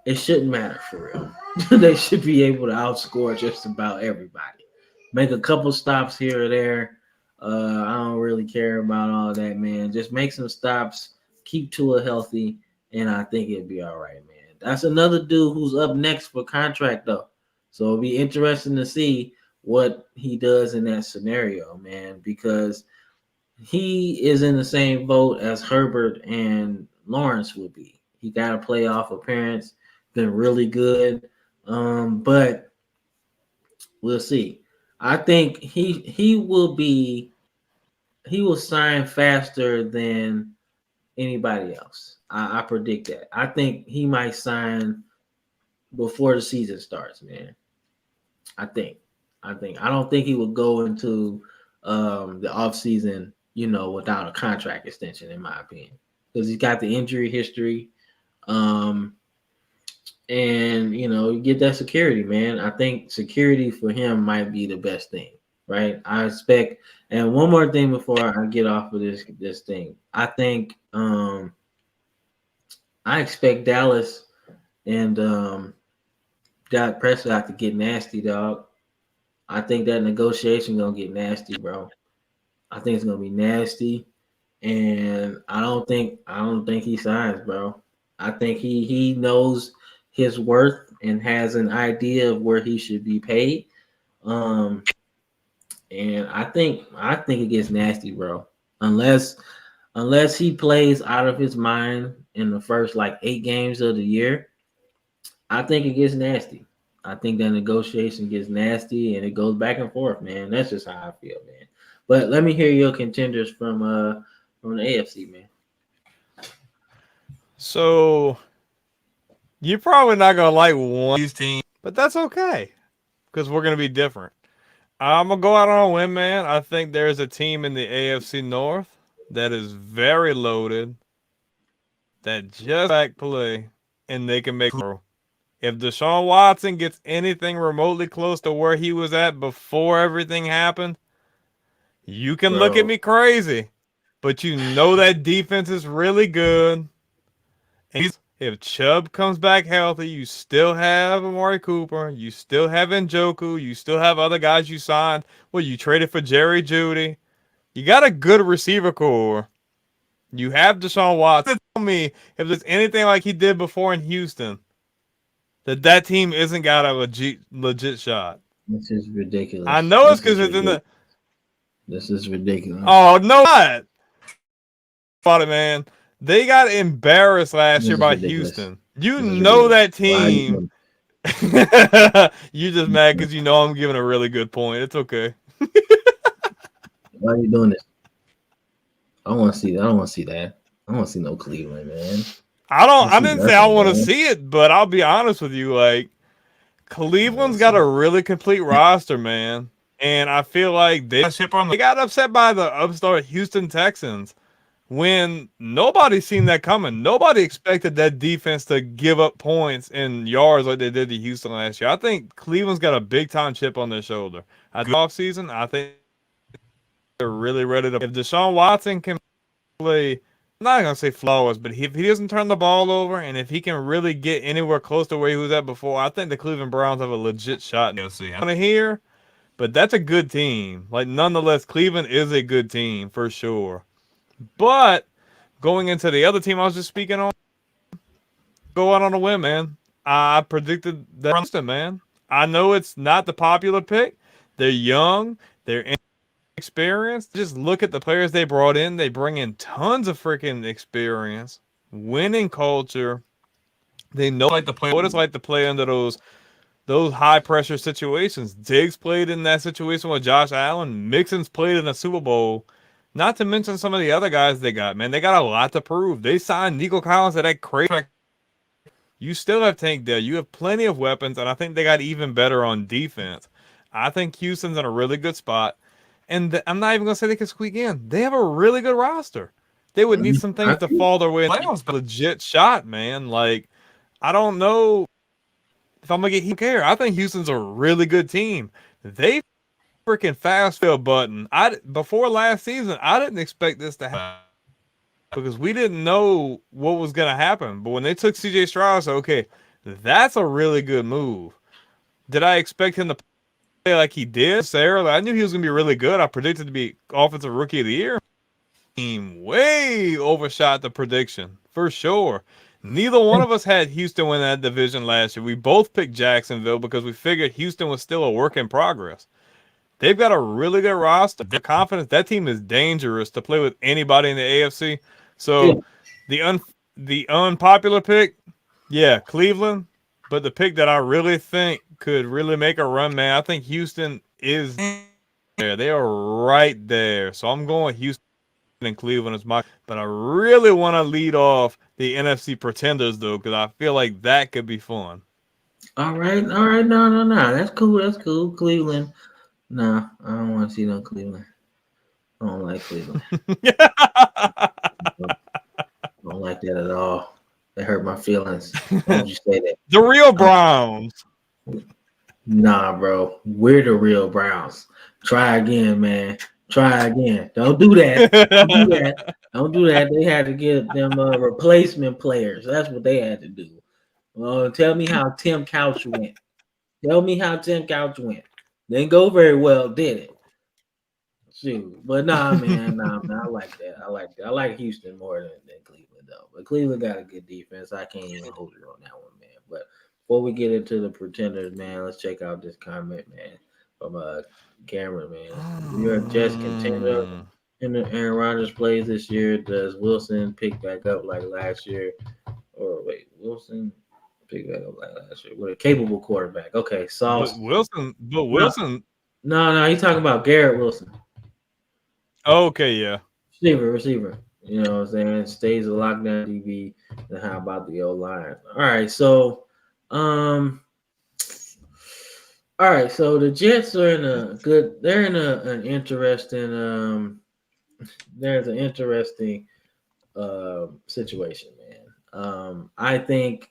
it shouldn't matter for real. They should be able to outscore just about everybody. Make a couple stops here or there. I don't really care about all that, man. Just make some stops, keep Tua healthy, and I think it'd be all right, man. That's another dude who's up next for contract, though. So it'll be interesting to see what he does in that scenario, man, because he is in the same boat as Herbert and Lawrence would be. He got a playoff appearance, been really good, but we'll see. I think he will sign faster than anybody else. I predict that. I think he might sign before the season starts, man. I think. I don't think he would go into the offseason, without a contract extension, in my opinion. Because he's got the injury history. Um, and you get that security, man. I think security for him might be the best thing, right? I expect. And one more thing before I get off of this thing, I expect Dallas and Dak Prescott to get nasty, dog. I think that negotiation gonna get nasty, bro. I think it's gonna be nasty, and I don't think he signs, bro. I think he knows his worth and has an idea of where he should be paid. Um, and I think it gets nasty, bro. Unless he plays out of his mind in the first like 8 games of the year, I think it gets nasty. I think that negotiation gets nasty and it goes back and forth, man. That's just how I feel, man. But let me hear your contenders from the AFC, man. So you're probably not gonna like one of these teams, but that's okay because we're gonna be different. I'm gonna go out on a limb, man. I think there's a team in the AFC North that is very loaded, that just back play, and they can make. If Deshaun Watson gets anything remotely close to where he was at before everything happened, you can look at Bro, me crazy, but you know that defense is really good. And if Chubb comes back healthy, you still have Amari Cooper, you still have Njoku, you still have other guys you signed. Well, you traded for Jerry Jeudy. You got a good receiver core. You have Deshaun Watson. Tell me if there's anything like he did before in Houston, that team isn't got a legit shot. this is I ridiculous. know it's This because is it's in ridiculous. the. This is ridiculous. Oh no! What? About it, man. They got embarrassed last This year is by ridiculous. Houston. You This is know ridiculous. that Why are you team. doing You just mad because you know I'm giving a really good point. It's okay. Why are you doing this? I don't want to see that. I don't want to see that. I don't want to see no Cleveland, man. I See didn't say I nothing, want to man. see it, but I'll be honest with you. Like Cleveland's got a really complete roster, man, and I feel like they got upset by the upstart Houston Texans when nobody seen that coming. Nobody expected that defense to give up points and yards like they did to Houston last year. I think Cleveland's got a big time chip on their shoulder. At the offseason, I think they're really ready to. If Deshaun Watson can play, I'm not gonna say flawless, but if he doesn't turn the ball over and if he can really get anywhere close to where he was at before, I think the Cleveland Browns have a legit shot in the OC. I don't want to hear, but that's a good team. Like nonetheless, Cleveland is a good team for sure. But going into the other team I was just speaking on, go out on a win, man. I predicted that Houston, man. I know it's not the popular pick. They're young. They're inexperienced. Just look at the players they brought in. They bring in tons of freaking experience, winning culture. They know like to play what it's like to play under those high pressure situations. Diggs played in that situation with Josh Allen. Mixon's played in a Super Bowl. Not to mention some of the other guys they got, man. They got a lot to prove. They signed Nico Collins at that crazy. You still have Tank Dell. You have plenty of weapons, and I think they got even better on defense. I think Houston's in a really good spot. And I'm not even going to say they can squeak in. They have a really good roster. They would need some things to fall their way. Playoffs, legit shot, man. Like, I don't know if I'm going to get care. I think Houston's a really good team. They freaking fast field button. Before last season, I didn't expect this to happen because we didn't know what was going to happen. But when they took CJ Stroud, I said, okay, that's a really good move. Did I expect him to play like he did? Sarah, I knew he was going to be really good. I predicted to be Offensive Rookie of the Year. Team way overshot the prediction for sure. Neither one of us had Houston win that division last year. We both picked Jacksonville because we figured Houston was still a work in progress. They've got a really good roster. They're confident. That team is dangerous to play with anybody in the AFC. So the unpopular pick, yeah, Cleveland. But the pick that I really think could really make a run, man, I think Houston is there. They are right there. So I'm going Houston and Cleveland as my. But I really want to lead off the NFC Pretenders, though, because I feel like that could be fun. All right. No. That's cool. Cleveland. Nah, I don't want to see no Cleveland. I don't like Cleveland. I don't like that at all. That hurt my feelings. Why would you say that? The real Browns. Nah, bro. We're the real Browns. Try again, man. Try again. Don't do that. Don't do that. They had to get them replacement players. That's what they had to do. Tell me how Tim Couch went. Didn't go very well, did it? Shoot. But nah, man. I like that. I like Houston more than Cleveland, though. But Cleveland got a good defense. I can't even hold it on that one, man. But before we get into the Pretenders, man, let's check out this comment, man, from Cameron, man. New York Jets contender in the Aaron Rodgers plays this year. Does Wilson pick back up like last year? Or wait, Wilson pick back up like last year with a capable quarterback. Okay, Sauce. But Wilson. No, he's talking about Garrett Wilson. Okay, yeah. Receiver. You know what I'm saying? Stays a lockdown DB. And how about the O line? All right, so the Jets are in a good. They're in an interesting. There's an interesting situation, man. I think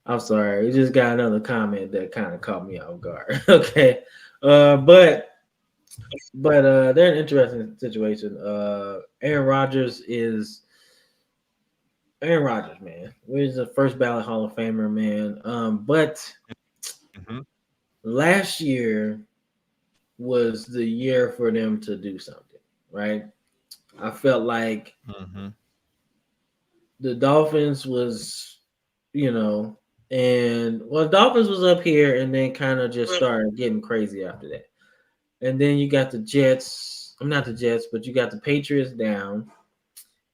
I'm sorry, we just got another comment that kind of caught me off guard. Okay, but they're in an interesting situation. Aaron Rodgers, man. He's a first ballot Hall of Famer, man. But last year was the year for them to do something, right? I felt like the Dolphins was, the Dolphins was up here and then kind of just started getting crazy after that. And then you got the Jets. I'm not the Jets, but you got the Patriots down.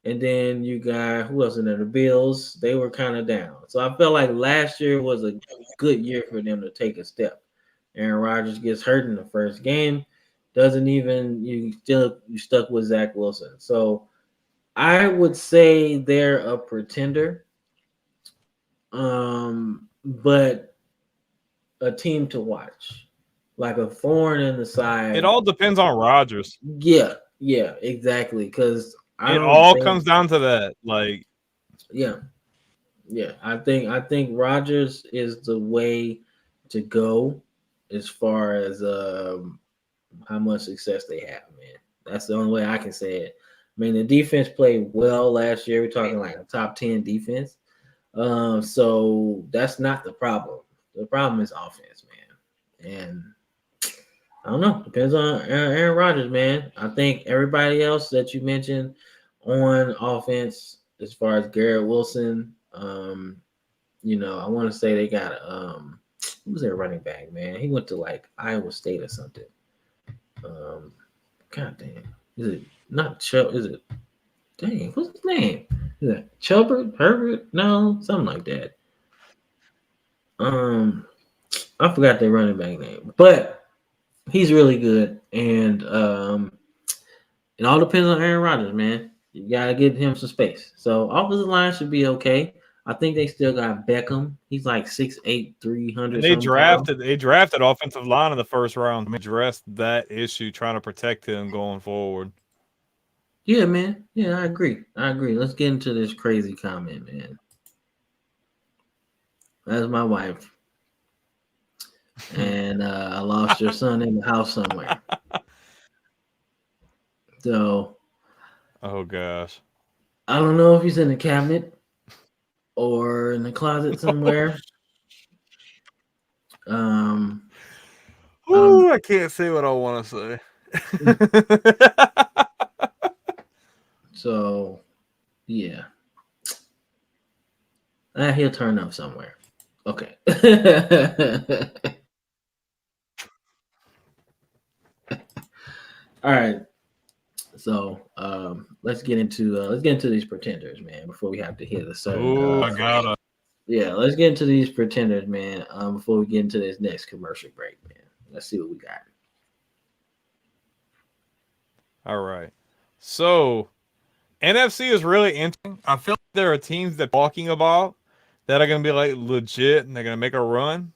And then you got, who else in there? The Bills. They were kind of down. So I felt like last year was a good year for them to take a step. Aaron Rodgers gets hurt in the first game. You stuck with Zach Wilson. So I would say they're a pretender. But a team to watch. Like a thorn in the side. It all depends on Rodgers. Yeah, exactly. Because it all comes down to that. Like, yeah. I think Rodgers is the way to go as far as how much success they have, man. That's the only way I can say it. I mean, the defense played well last year. We're talking like a top 10 defense. So that's not the problem. The problem is offense, man. And I don't know. Depends on Aaron Rodgers, man. I think everybody else that you mentioned on offense, as far as Garrett Wilson, I want to say they got who's their running back, man? He went to like Iowa State or something. Um, God damn, is it not Chubb? Is it dang? What's his name? Is it Chubbard? Herbert? No, something like that. Um, I forgot their running back name, but he's really good, and it all depends on Aaron Rodgers, man. You gotta give him some space. So offensive line should be okay. I think they still got Beckham. He's like 6'8", And 300 they something pounds. drafted offensive line in the first round. They addressed that issue, trying to protect him going forward. Yeah, man. Yeah, I agree. Let's get into this crazy comment, man. That's my wife. And I lost your son in the house somewhere. So Oh gosh. I don't know if he's in the cabinet or in the closet somewhere. I don't. Ooh, I can't say what I want to say. So yeah, he'll turn up somewhere. Okay. All right. So let's get into these pretenders, man. Before we have to hit a certain. Oh, I gotta. Yeah, let's get into these pretenders, man. Before we get into this next commercial break, man. Let's see what we got. All right. So NFC is really interesting. I feel like there are teams that talking about that are gonna be like legit and they're gonna make a run.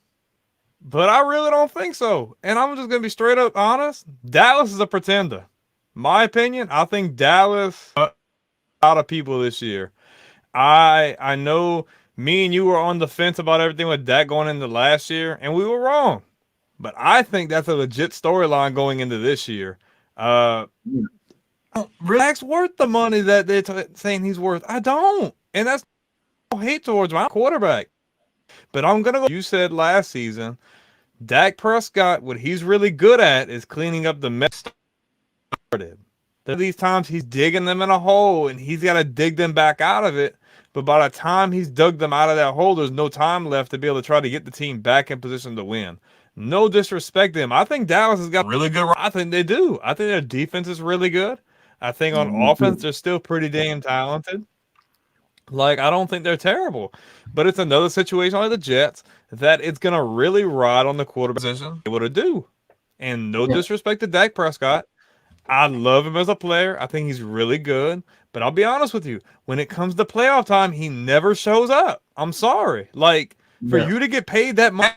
But I really don't think so. And I'm just gonna be straight up honest. Dallas is a pretender. My opinion, I think Dallas a lot of people this year. I know me and you were on the fence about everything with Dak going into last year, and we were wrong. But I think that's a legit storyline going into this year. Dak's worth the money that they're saying he's worth. I don't, and that's no hate towards my quarterback. But I'm gonna go. You said last season, Dak Prescott, what he's really good at is cleaning up the mess started. There are these times he's digging them in a hole and he's got to dig them back out of it. But by the time he's dug them out of that hole, there's no time left to be able to try to get the team back in position to win. No disrespect to him. I think Dallas has got really good. I think they do. I think their defense is really good. I think on offense they're still pretty damn talented. Like, I don't think they're terrible. But it's another situation like the Jets that it's going to really ride on the quarterback position. Able to do. And no disrespect to Dak Prescott. I love him as a player. I think he's really good. But I'll be honest with you. When it comes to playoff time, he never shows up. I'm sorry. Like, for you to get paid that much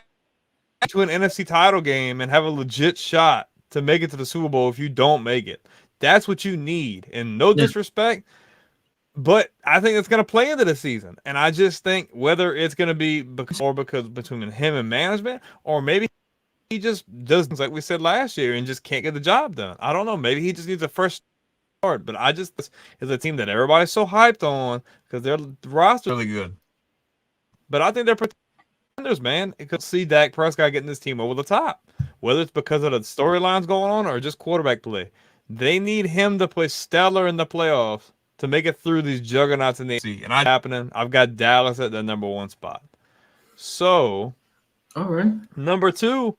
to an NFC title game and have a legit shot to make it to the Super Bowl if you don't make it, that's what you need. And no disrespect, but I think it's going to play into the season. And I just think whether it's going to be because between him and management, or maybe he just does things like we said last year and just can't get the job done. I don't know. Maybe he just needs a fresh start. But I just is a team that everybody's so hyped on because their roster is really good. But I think they're pretenders, man. It could see Dak Prescott getting this team over the top, whether it's because of the storylines going on or just quarterback play. They need him to play stellar in the playoffs to make it through these juggernauts in the AFC. And happening. I've got Dallas at the number 1 spot. So, all right, number 2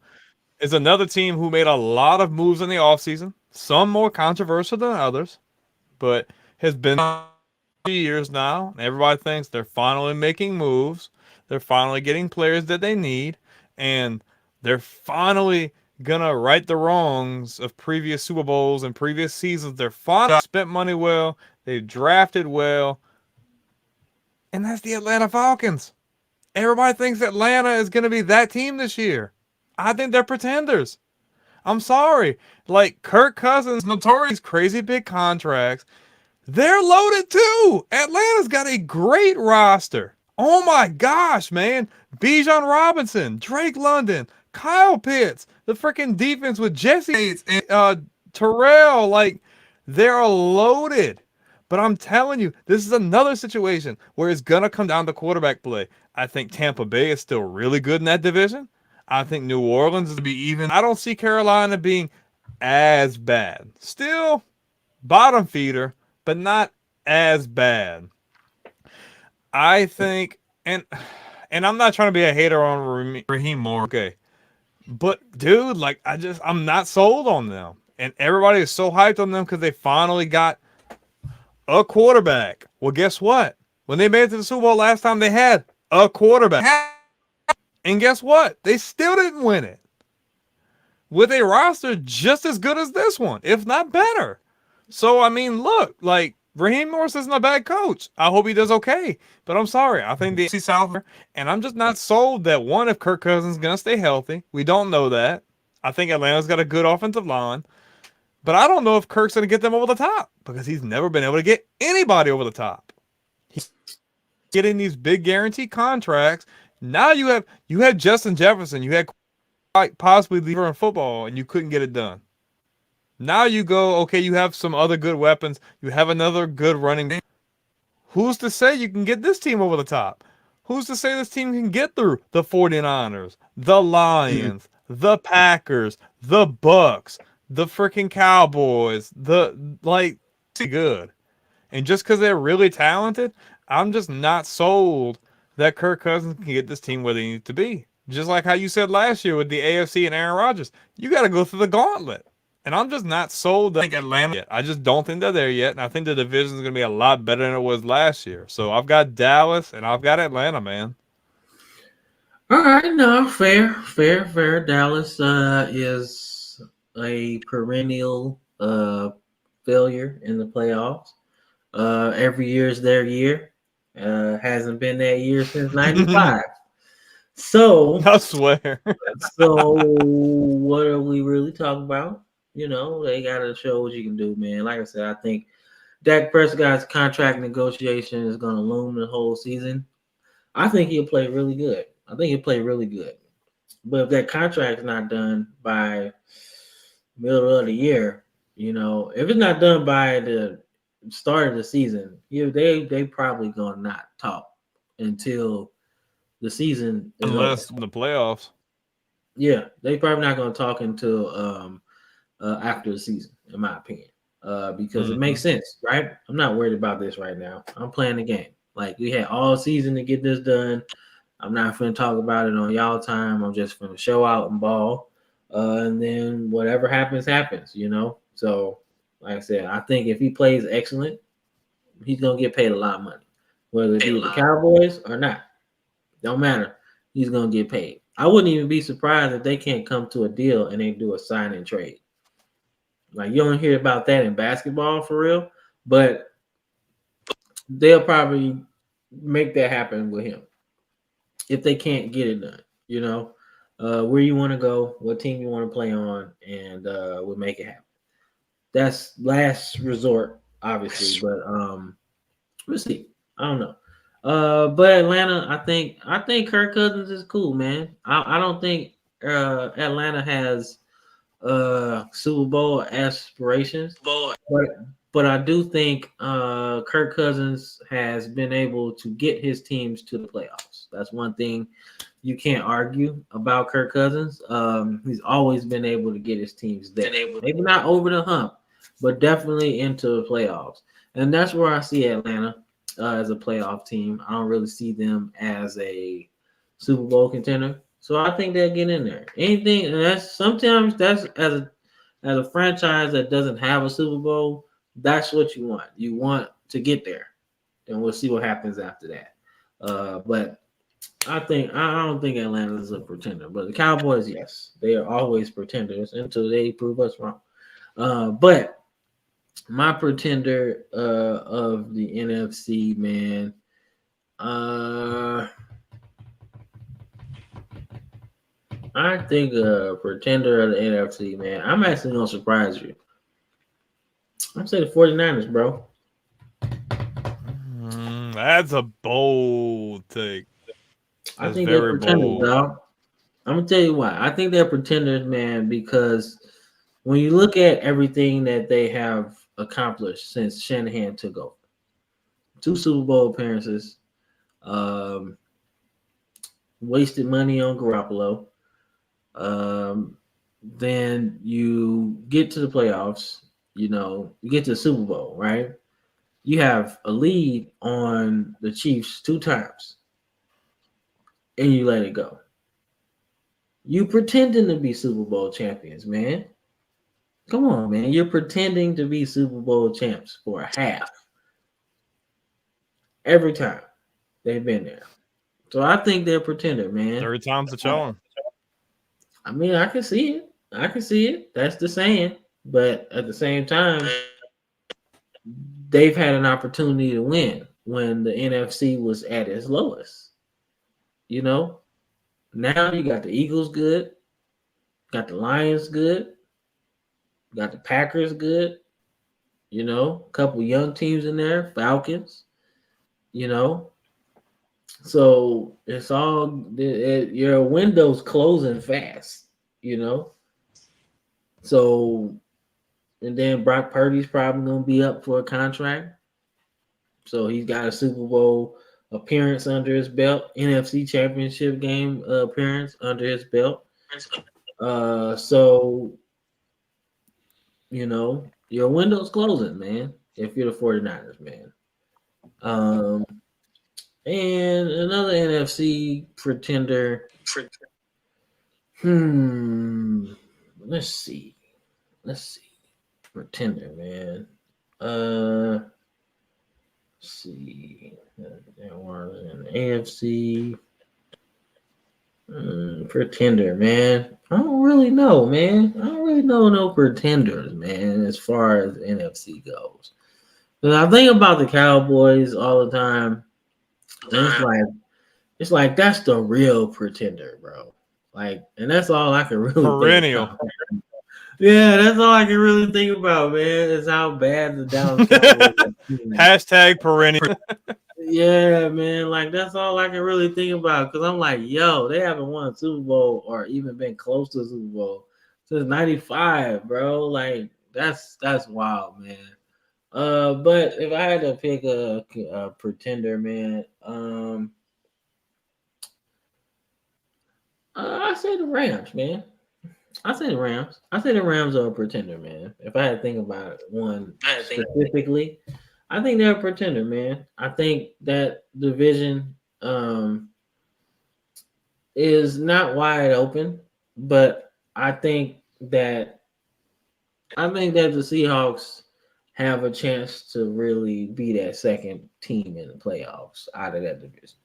is another team who made a lot of moves in the offseason, some more controversial than others, but has been 3 years now. Everybody thinks they're finally making moves. They're finally getting players that they need, and they're finally gonna right the wrongs of previous Super Bowls and previous seasons. They're finally spent money well. They've drafted well, and that's the Atlanta Falcons. Everybody thinks Atlanta is going to be that team this year. I think they're pretenders. I'm sorry. Like, Kirk Cousins, notorious crazy big contracts. They're loaded too. Atlanta's got a great roster. Oh my gosh, man. Bijan Robinson, Drake London, Kyle Pitts, the freaking defense with Jesse Bates and Terrell. Like, they're loaded. But I'm telling you, this is another situation where it's going to come down to quarterback play. I think Tampa Bay is still really good in that division. I think New Orleans is to be even. I don't see Carolina being as bad. Still bottom feeder, but not as bad. I think, and and I'm not trying to be a hater on Raheem Moore. Okay. But dude, like I'm not sold on them. And everybody is so hyped on them because they finally got a quarterback. Well, guess what? When they made it to the Super Bowl last time, they had a quarterback. And guess what? They still didn't win it. With a roster just as good as this one, if not better. So, I mean, look, like, Raheem Morris isn't a bad coach. I hope he does okay. But I'm sorry. I think the AFC South, and I'm just not sold that one, if Kirk Cousins is going to stay healthy. We don't know that. I think Atlanta's got a good offensive line. But I don't know if Kirk's going to get them over the top because he's never been able to get anybody over the top. He's getting these big guarantee contracts. Now you had Justin Jefferson. You had quite possibly leader in football, and you couldn't get it done. Now you go, okay, you have some other good weapons. You have another good running game. Who's to say you can get this team over the top? Who's to say this team can get through the 49ers, the Lions, the Packers, the Bucks, the freaking Cowboys, good. And just because they're really talented, I'm just not sold that Kirk Cousins can get this team where they need to be. Just like how you said last year with the AFC and Aaron Rodgers. You got to go through the gauntlet. And I'm just not sold that Atlanta yet. I just don't think they're there yet. And I think the division is going to be a lot better than it was last year. So I've got Dallas and I've got Atlanta, man. All right, no, fair. Dallas is a perennial failure in the playoffs. Every year is their year. Hasn't been that year since '95. So I swear. So what are we really talking about? You know, they got to show what you can do, man. Like I said, I think Dak Prescott's contract negotiation is going to loom the whole season. I think he'll play really good. But if that contract's not done by middle of the year, you know, if it's not done by the start of the season, they probably going to not talk until the season is unless over. the playoffs. Yeah, they probably not going to talk until after the season, in my opinion, because it makes sense, right? I'm not worried about this right now. I'm playing the game. Like, we had all season to get this done. I'm not going to talk about it on y'all time. I'm just going to show out and ball, and then whatever happens, you know? So, like I said, I think if he plays excellent, he's going to get paid a lot of money, whether it be the Cowboys or not. Don't matter. He's going to get paid. I wouldn't even be surprised if they can't come to a deal and they do a sign and trade. Like, you don't hear about that in basketball for real, but they'll probably make that happen with him if they can't get it done. You know, where you want to go, what team you want to play on, and we'll make it happen. That's last resort, obviously, but we'll see. I don't know. But Atlanta, I think Kirk Cousins is cool, man. I don't think Atlanta has Super Bowl aspirations, but I do think Kirk Cousins has been able to get his teams to the playoffs. That's one thing you can't argue about Kirk Cousins. He's always been able to get his teams there. Maybe not over the hump, but definitely into the playoffs. And that's where I see Atlanta as a playoff team. I don't really see them as a Super Bowl contender. So I think they'll get in there. Anything, and that's sometimes that's as a franchise that doesn't have a Super Bowl, that's what you want. You want to get there, and we'll see what happens after that. But I don't think Atlanta is a pretender. But the Cowboys, yes, they are always pretenders until they prove us wrong. But my pretender of the NFC, man, I think a pretender of the NFC, man. I'm actually going to surprise you. I'm saying the 49ers, bro. That's a bold take. I think they're pretenders, dog. I'm going to tell you why. I think they're pretenders, man, because when you look at everything that they have accomplished since Shanahan took over, 2 Super Bowl appearances, wasted money on Garoppolo. Then you get to the playoffs, you know, you get to the Super Bowl, right? You have a lead on the Chiefs 2 times. and you let it go. You pretending to be Super Bowl champions, man. Come on, man. You're pretending to be Super Bowl champs for a half every time they've been there. So I think they're a pretender, man. Third time's the charm. I mean, I can see it. I can see it. That's the saying. But at the same time, they've had an opportunity to win when the NFC was at its lowest. You know, now you got the Eagles good, got the Lions good, got the Packers good. You know, a couple young teams in there, Falcons. You know, so it's all your window's closing fast. You know, so and then Brock Purdy's probably gonna be up for a contract. So he's got a Super Bowl appearance under his belt, NFC Championship game appearance under his belt. So you know, your window's closing, man, if you're the 49ers, man. And another NFC pretender. Let's see. Pretender, man. Let's see. There was an AFC. Pretender, man. I don't really know, man. I don't really know no pretenders, man, as far as NFC goes. Because I think about the Cowboys all the time. And it's like that's the real pretender, bro. Like, and that's all I can really Perennial. think about. Yeah, that's all I can really think about, man. Is how bad the Dallas Cowboys are. Hashtag perennial. Yeah, man. Like that's all I can really think about. Cause I'm like, yo, they haven't won a Super Bowl or even been close to a Super Bowl since '95, bro. Like that's wild, man. But if I had to pick a pretender, man, I say the Rams, man. I say the Rams. I say the Rams are a pretender, man. If I had to think about one specifically, I think they're a pretender, man. I think that division is not wide open, but I think that the Seahawks have a chance to really be that second team in the playoffs out of that division.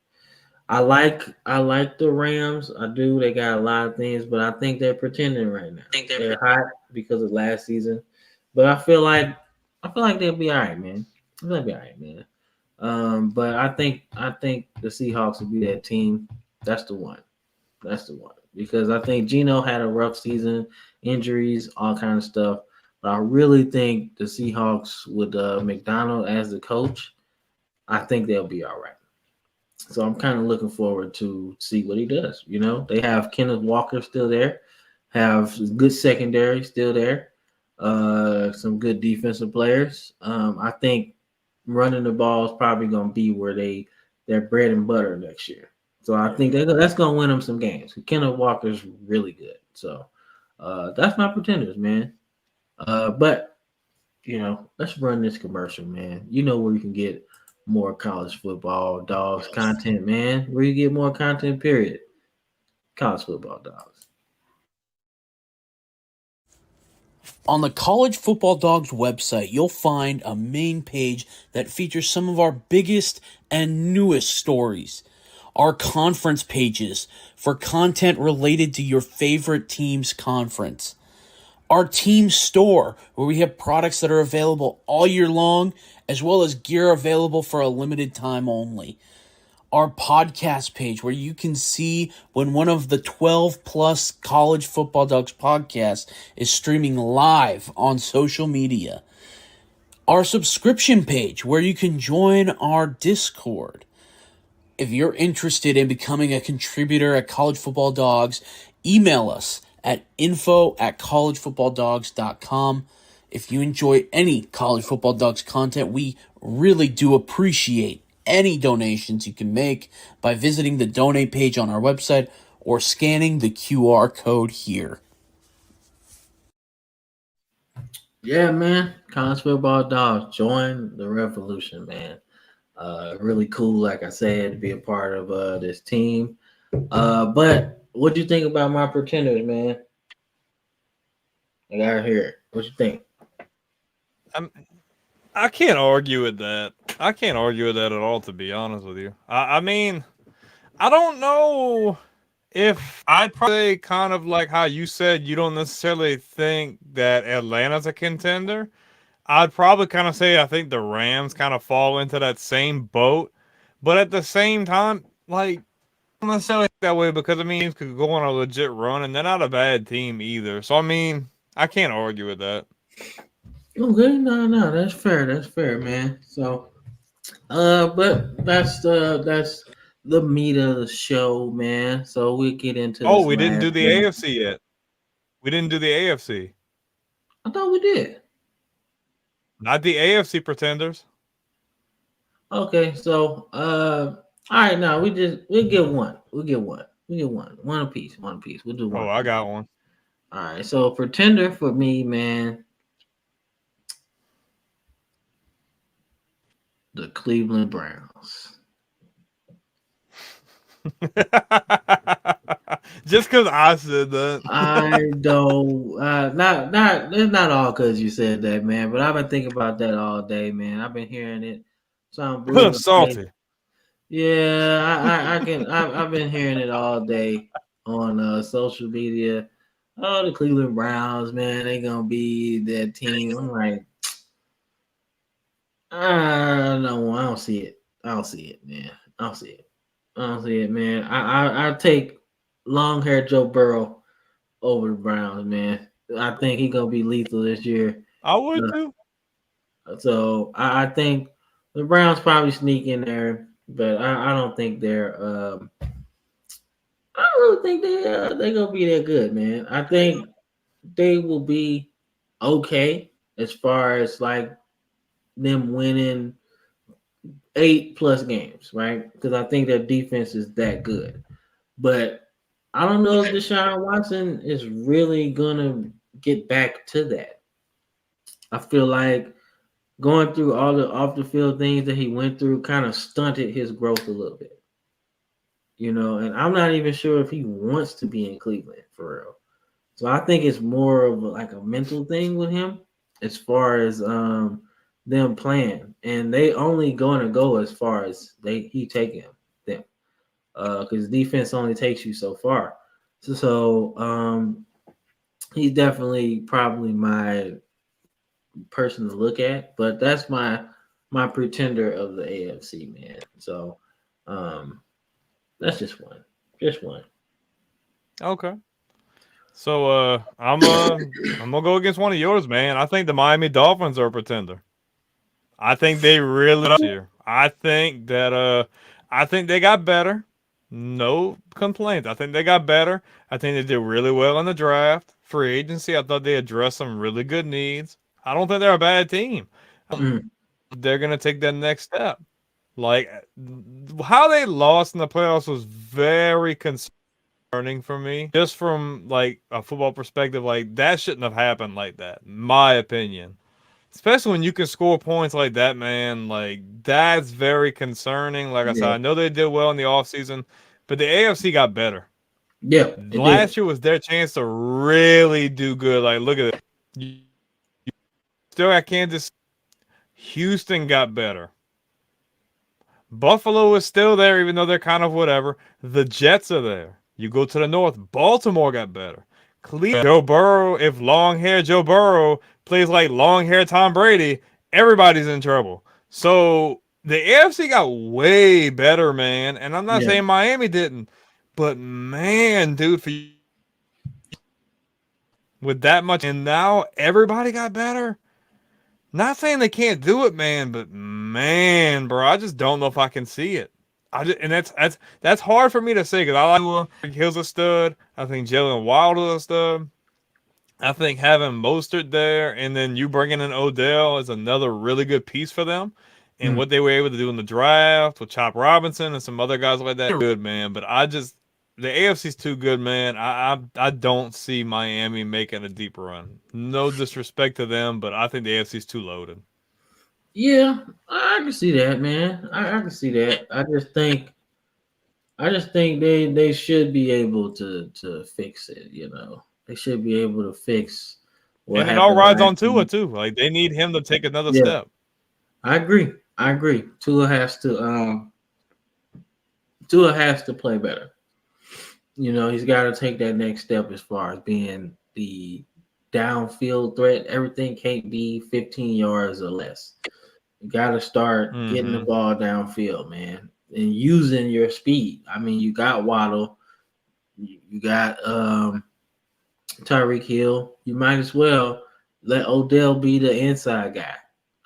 I like the Rams. I do. They got a lot of things, but I think they're pretending right now. They're hot because of last season, but I feel like they'll be all right, man. They'll be all right, man. But I think the Seahawks will be that team. That's the one. Because I think Geno had a rough season, injuries, all kind of stuff. But I really think the Seahawks with McDonald as the coach, I think they'll be all right. So I'm kind of looking forward to see what he does. You know, they have Kenneth Walker still there, have good secondary still there, some good defensive players. I think running the ball is probably going to be where their bread and butter next year. So I think that's going to win them some games. Kenneth Walker's really good. So that's my pretenders, man. But you know, let's run this commercial, man. You know where you can get more college football dogs content, man. Where you get more content, period. College football dogs. On the College Football Dogs website, you'll find a main page that features some of our biggest and newest stories. Our conference pages for content related to your favorite team's conference. Our team store, where we have products that are available all year long, as well as gear available for a limited time only. Our podcast page, where you can see when one of the 12 plus College Football Dogs podcasts is streaming live on social media. Our subscription page, where you can join our Discord. If you're interested in becoming a contributor at College Football Dogs, email us at info@collegefootballdogs.com. If you enjoy any College Football Dogs content, we really do appreciate any donations you can make by visiting the donate page on our website or scanning the QR code here. Yeah, man. College football dogs, join the revolution, man. Really cool, like I said, to be a part of this team. But what do you think about my pretenders, man? I gotta hear it. What you think? I'm, I can't argue with that. I can't argue with that at all, to be honest with you. I mean, I don't know if I'd probably say kind of like how you said you don't necessarily think that Atlanta's a contender. I'd probably kind of say I think the Rams kind of fall into that same boat. But at the same time, like, I don't necessarily think that way because, I mean, teams could go on a legit run and they're not a bad team either. So, I mean, I can't argue with that. Okay, no, that's fair. That's fair, man. So, but that's the meat of the show, man. So we get into Oh, this we didn't last do the game. AFC yet. We didn't do the AFC. I thought we did. Not the AFC pretenders. Okay, so all right, now we'll get one. One apiece. One apiece. We'll do Oh, one I apiece. got one. All right, so pretender for me, man, the Cleveland Browns. Just because I said that. I don't not it's not all because you said that, man. But I've been thinking about that all day, man. I've been hearing it sound blue in the face. Salty. Yeah, I can. I've been hearing it all day on social media. Oh, the Cleveland Browns, man, they gonna be that team. I'm like, no, I don't see it. I don't see it, man. I don't see it. I don't see it, man. I take long haired Joe Burrow over the Browns, man. I think he gonna be lethal this year. I would too. So I think the Browns probably sneak in there, but I don't think they're. I don't really think they gonna be that good, man. I think they will be okay as far as like them winning 8+ games, right? Because I think their defense is that good. But I don't know if Deshaun Watson is really gonna get back to that. I feel like going through all the off the field things that he went through kind of stunted his growth a little bit. And I'm not even sure if he wants to be in Cleveland for real. So I think it's more of like a mental thing with him as far as them playing, and they only going to go as far as he taking them, because defense only takes you so far. So he's definitely probably my person to look at, but that's my pretender of the AFC, man. So um that's just one. Okay. So I'm gonna go against one of yours, man. I think the Miami Dolphins are a pretender. I think they really this year. I think they got better. No complaints. I think they got better. I think they did really well in the draft. Free agency, I thought they addressed some really good needs. I don't think they're a bad team. Mm, They're gonna take that next step. Like how they lost in the playoffs was very concerning for me. Just from like a football perspective, like that shouldn't have happened like that, in my opinion. Especially when you can score points like that, man. Like that's very concerning. Like I said, yeah, I know they did well in the offseason, but the AFC got better. yeah, it did. Last year was their chance to really do good. Like look at it. You still got Kansas. Houston got better. Buffalo is still there, even though they're kind of whatever. The Jets are there. You go to the north. Baltimore got better. Cleveland, Joe Burrow, if long hair Joe Burrow plays like long hair Tom Brady, everybody's in trouble. So the AFC got way better, man. And I'm not Yeah, saying Miami didn't, but man, dude, with that much, and now everybody got better. Not saying they can't do it, man, but man, bro, I just don't know if I can see it. And that's hard for me to say because I like Hill's a stud. I think Jalen Wilder's a stud. I think having Mostert there and then you bringing in Odell is another really good piece for them. And mm, what they were able to do in the draft with Chop Robinson and some other guys like that, good, man. But the AFC's too good, man. I don't see Miami making a deep run. No disrespect to them, but I think the AFC's too loaded. yeah. I can see that, man. I can see that. I just think I just think they should be able to fix it. They should be able to fix what And it all happened rides last on Tua year. too. Like they need him to take another Yeah, step. I agree. I agree. Tua has to play better. He's got to take that next step as far as being the downfield threat. Everything can't be 15 yards or less. You got to start getting the Mm-hmm. ball downfield, man, and using your speed. I mean, you got Waddle, you got Tyreek Hill. You might as well let Odell be the inside guy.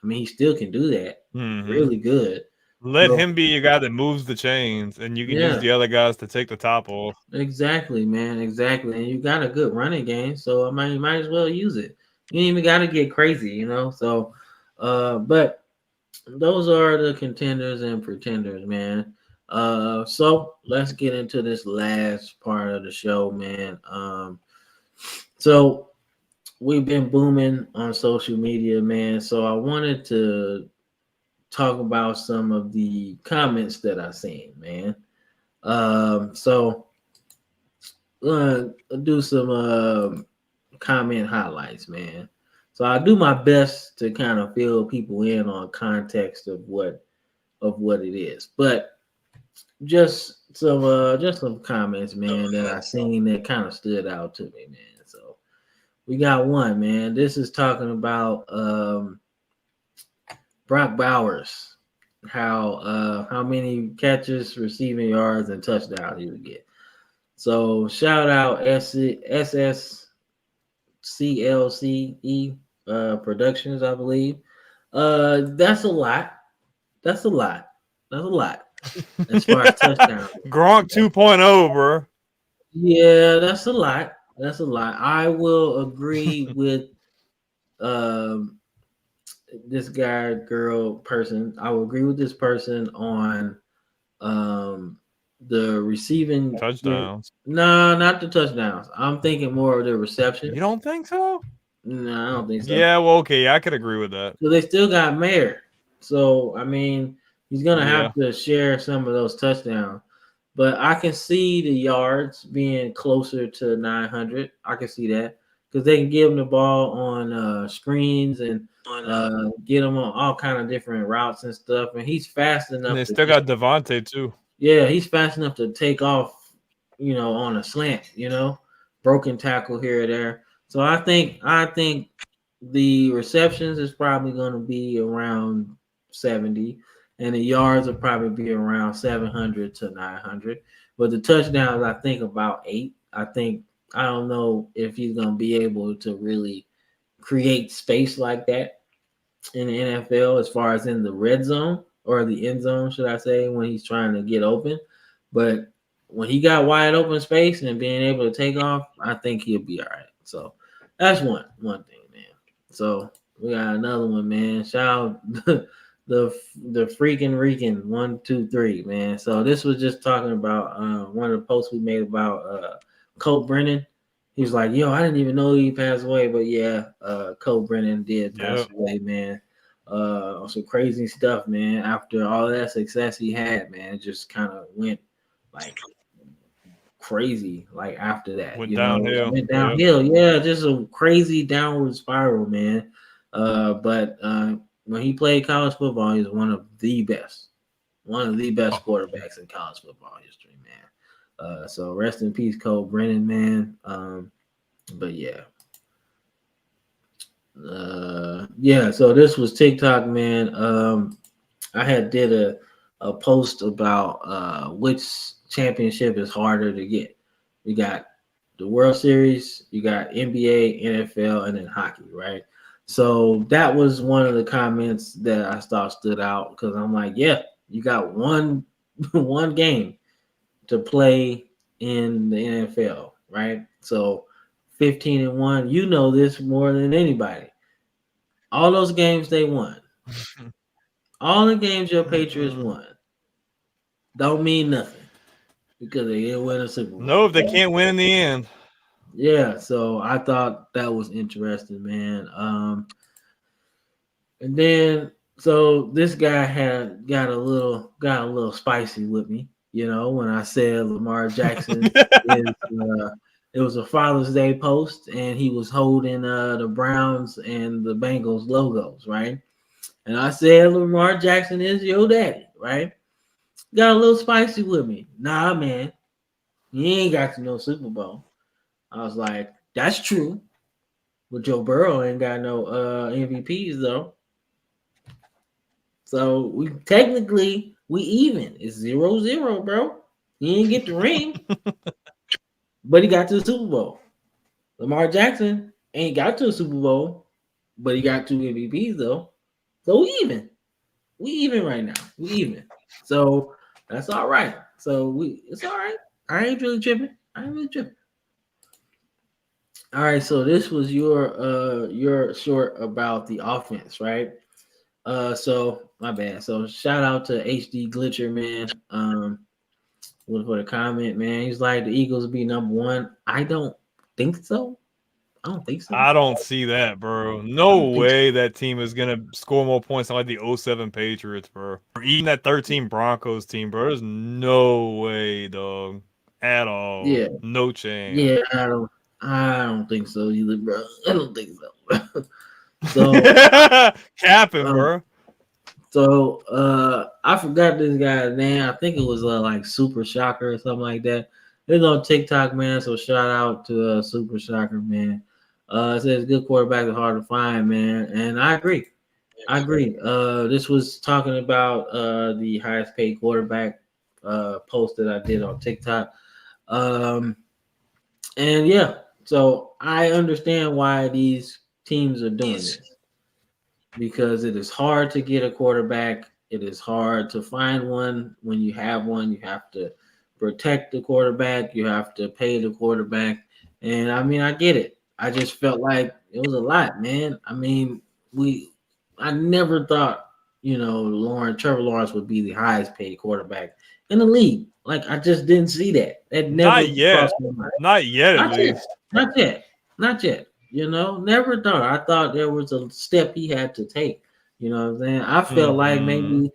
I mean, he still can do that. Mm-hmm. Really good. Let So him be your guy that moves the chains, and you can use yeah, the other guys to take the top off. exactly, man. Exactly. And you got a good running game. So I mean, you might as well use it. You ain't even got to get crazy. So but those are the contenders and pretenders, man. So let's get into this last part of the show, man. So we've been booming on social media, man. So I wanted to talk about some of the comments that I seen, man. So do some comment highlights, man. So I do my best to kind of fill people in on context of what it is, but just some comments, man, that I seen that kind of stood out to me, man. So we got one, man. This is talking about Brock Bowers, how many catches, receiving yards, and touchdowns he would get. So shout out SSCLCE Productions, I believe. That's a lot. That's a lot. That's a lot as far as touchdowns. Gronk 2.0, bro. Yeah, that's a lot. That's a lot. I will agree with um this guy, girl, person. I will agree with this person on um the receiving. Touchdowns. No, not the touchdowns. I'm thinking more of the You receptions. don't think so? No, I don't think so. Yeah, well, okay, I could agree with that. So they still got Mayer. So I mean, he's gonna Yeah. have to share some of those touchdowns. But I can see the yards being closer to 900. I can see that because they can give him the ball on screens and get him on all kind of different routes and stuff. And he's fast And enough they to still got Devontae, too. yeah, he's fast enough to take off, on a slant, broken tackle here or there. So I think the receptions is probably going to be around 70, and the yards will probably be around 700 to 900. But the touchdowns, I think about 8. I don't know if he's going to be able to really create space like that in the NFL as far as in the red zone or the end zone, should I say, when he's trying to get open. But when he got wide open space and being able to take off, I think he'll be all right. So that's one thing, man. So we got another one, man. Shout out the freaking Rican 123, man. So this was just talking about one of the posts we made about Colt Brennan. He was like, "Yo, I didn't even know he passed away," but yeah, Colt Brennan did pass Yep. away, man. Some crazy stuff, man. After all that success he had, man, it just kind of went like crazy. Like after that, Went downhill. went Yep. downhill. Yeah, just a crazy downward spiral, man. But when he played college football, he was one of the best quarterbacks in college football history, man. So rest in peace, Colt Brennan, man. But yeah. Yeah, so this was TikTok, man. I had did a post about which championship is harder to get. We got the World Series, you got NBA, NFL, and then hockey, right? So that was one of the comments that I thought stood out because I'm like, yeah, you got one one game to play in the NFL, right? So 15-1, you know this more than anybody. All those games they won. All the games your Patriots won don't mean nothing because they didn't win a Super Bowl. No, if they can't win in the end. Yeah, so I thought that was interesting, man. And then so this guy had got a little spicy with me. When I said Lamar Jackson is, it was a Father's Day post, and he was holding the Browns and the Bengals logos, right? And I said Lamar Jackson is your daddy, right? Got a little spicy with me. Nah, man, he ain't got to no Super Bowl. I was like, that's true. But Joe Burrow ain't got no MVPs though. So we technically we even. It's 0-0, bro. He didn't get the ring, but he got to the Super Bowl. Lamar Jackson ain't got to the Super Bowl, but he got 2 MVPs though. So we even. We even right now. We even. So that's all right. So it's all right. I ain't really tripping. All right, so this was your short about the offense, right? So my bad. So shout out to HD Glitcher, man. For the comment, man. He's like the Eagles be number one. I don't think so. I don't see that, bro. I No don't think so. way that team is gonna score more points than like the '07 Patriots, bro. Or even that 13 Broncos team, bro. There's no way, dog. At all. Yeah, No chance. yeah. I don't think so either, bro. I don't think so. So, Capping, um, bro. I forgot this guy's name. I think it was like Super Shocker or something like that. It's on TikTok, man. So shout out to Super Shocker, man. It says good quarterback is hard to find, man, and I agree. This was talking about the highest paid quarterback post that I did on TikTok. Um, and yeah, so I understand why these teams are doing this because it is hard to get a quarterback. It is hard to find one. When you have one, you have to protect the quarterback. You have to pay the quarterback. And I mean, I get it. I just felt like it was a lot, man. I mean, I never thought, Trevor Lawrence would be the highest paid quarterback in the league. Like, I just didn't see that. That never Not yet. crossed my mind. Not yet, at Not yet. least. Not yet. Not yet. Never thought. I thought there was a step he had to take. You know what I'm saying? I felt like Mhm. maybe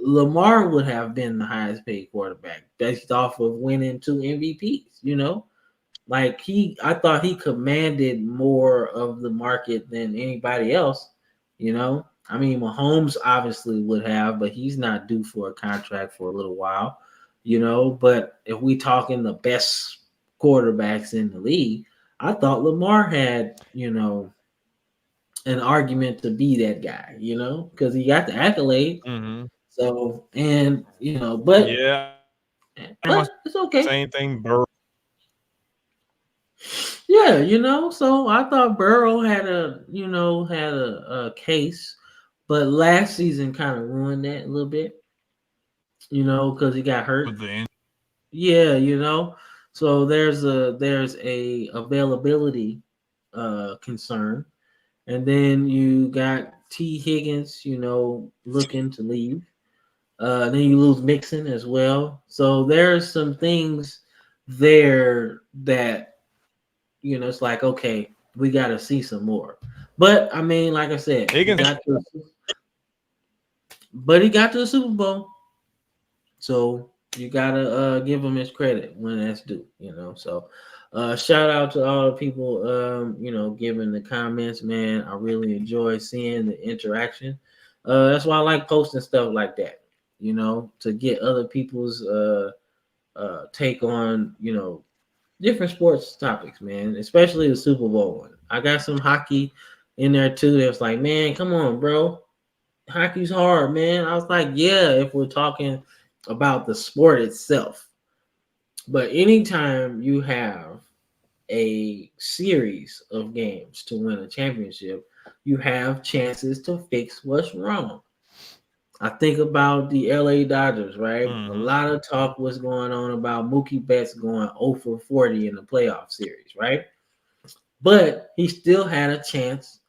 Lamar would have been the highest paid quarterback based off of winning 2 MVPs. Like I thought he commanded more of the market than anybody else. I mean, Mahomes obviously would have, but he's not due for a contract for a little while. But if we talking the best quarterbacks in the league, I thought Lamar had, an argument to be that guy, because he got the accolade. Mhm. So, and but Yeah. Pretty much it's okay. same thing, bro. Yeah, so I thought Burrow had a case, but last season kind of ruined that a little bit, because he got hurt. With the Yeah, so there's a availability concern, and then you got T Higgins, looking to leave. Then you lose Mixon as well. So there's some things there that it's like, okay, we got to see some more. But I mean, like I said, Higgins. he got to the Super Bowl, so you gotta give him his credit when that's due. So shout out to all the people, giving the comments, man. I really enjoy seeing the interaction. That's why I like posting stuff like that, to get other people's take on, different sports topics, man, especially the Super Bowl one. I got some hockey in there too. That's like, man, come on, bro. Hockey's hard, man. I was like, yeah, if we're talking about the sport itself. But anytime you have a series of games to win a championship, you have chances to fix what's wrong. I think about the LA Dodgers, right? A Mhm. lot of talk was going on about Mookie Betts going 0 for 40 in the playoff series, right? But he still had a chance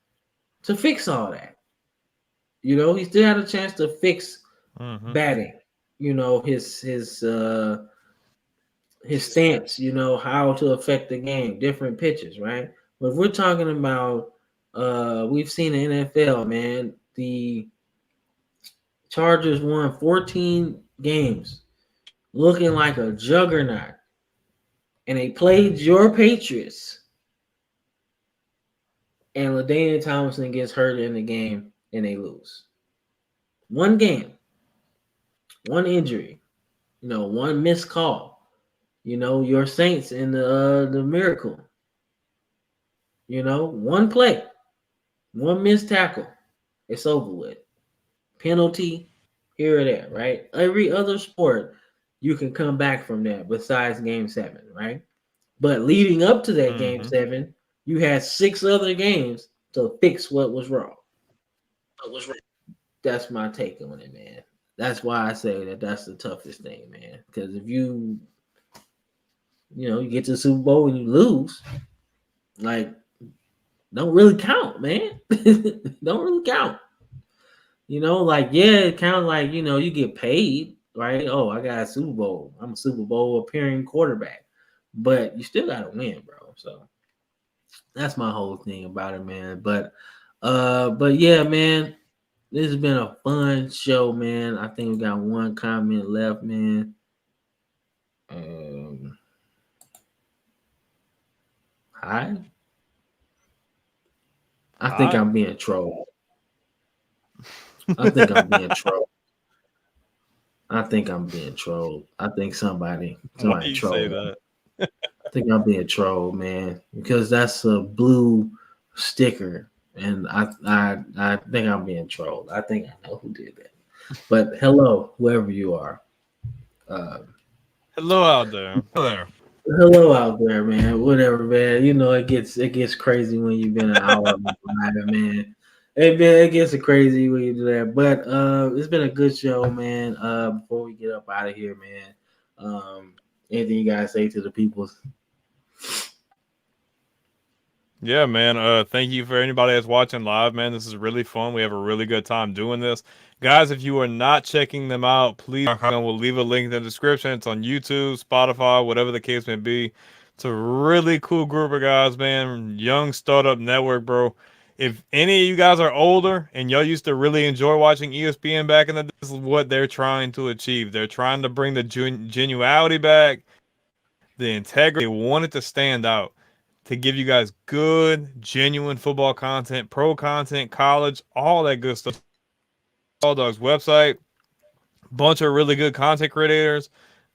to fix all that. He still had a chance to fix Mhm. batting, his stance, how to affect the game, different pitches, right? But if we're talking about we've seen the NFL, man, the Chargers won 14 games looking like a juggernaut, and they played your Patriots, and LaDainian Tomlinson gets hurt in the game, and they lose. One game, one injury, one missed call. Your Saints in the miracle. One play, one missed tackle, it's over with. Penalty, here or there, right? Every other sport, you can come back from that besides game 7, right? But leading up to that game 7, you had 6 other games to fix what was wrong. That's my take on it, man. That's why I say that that's the toughest thing, man. Because if you get to the Super Bowl and you lose, like, don't really count, man. Don't really count. It counts like, you get paid, right? Oh, I got a Super Bowl. I'm a Super Bowl appearing quarterback. But you still gotta win, bro. So that's my whole thing about it, man. But yeah, man. This has been a fun show, man. I think we got one comment left, man. Hi. I think I'm being trolled. I think I'm being trolled. I think somebody Why do you trolled say me. that? I think I'm being trolled, man, because that's a blue sticker, and I think I'm being trolled. I think I know who did that. But hello, whoever you are. Hello out there. Hello out there, man. Whatever, man. It gets crazy when you've been an hour behind, man. It gets crazy when you do that. But it's been a good show, man. Before we get up out of here, man. Anything you guys say to the people? Yeah, man. Thank you for anybody that's watching live, man. This is really fun. We have a really good time doing this. Guys, if you are not checking them out, please, we'll leave a link in the description. It's on YouTube, Spotify, whatever the case may be. It's a really cool group of guys, man. Young startup network, bro. If any of you guys are older and y'all used to really enjoy watching ESPN back in the day, this is what they're trying to achieve. They're trying to bring the genuality back, the integrity. They want it to stand out, to give you guys good, genuine football content, pro content, college, all that good stuff. All Dogs website, bunch of really good content creators,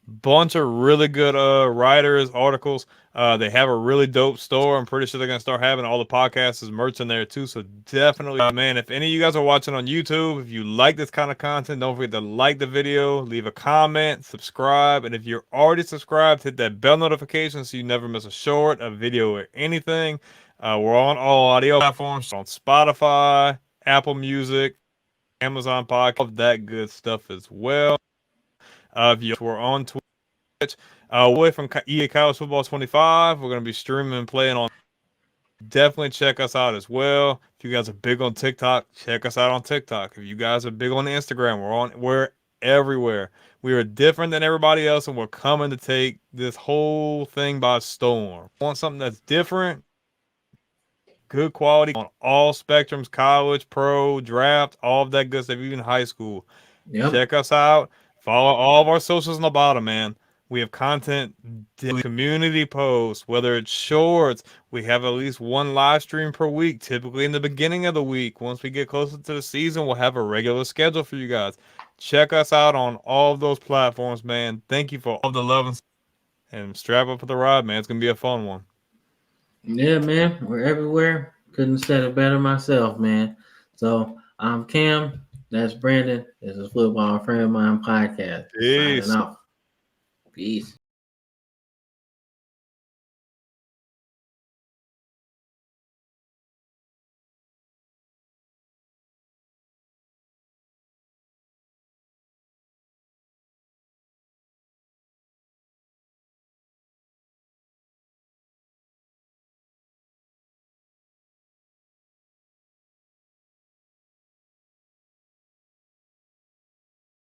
bunch of really good writers, articles. They have a really dope store. I'm pretty sure they're gonna start having all the podcasts as merch in there too. So definitely, man, if any of you guys are watching on YouTube, if you like this kind of content, don't forget to like the video, leave a comment, subscribe, and if you're already subscribed, hit that bell notification so you never miss a short, a video, or anything. We're on all audio platforms, on Spotify, Apple Music, Amazon Podcast, all that good stuff as well. If we're on Twitch, away from EA College Football 25, we're going to be streaming and playing on. Definitely check us out as well. If you guys are big on TikTok, check us out on TikTok. If you guys are big on Instagram, we're everywhere. We are different than everybody else, and we're coming to take this whole thing by storm. Want something that's different, good quality on all spectrums, college, pro, draft, all of that good stuff, even high school. Yep. Check us out. Follow all of our socials on the bottom, man. We have content, community posts, whether it's shorts. We have at least one live stream per week, typically in the beginning of the week. Once we get closer to the season, we'll have a regular schedule for you guys. Check us out on all of those platforms, man. Thank you for all the love and strap up for the ride, man. It's going to be a fun one. Yeah, man. We're everywhere. Couldn't said it better myself, man. So I'm Cam. That's Brandon. This is Football Friend of Mine Podcast. Peace. Signing off. Peace.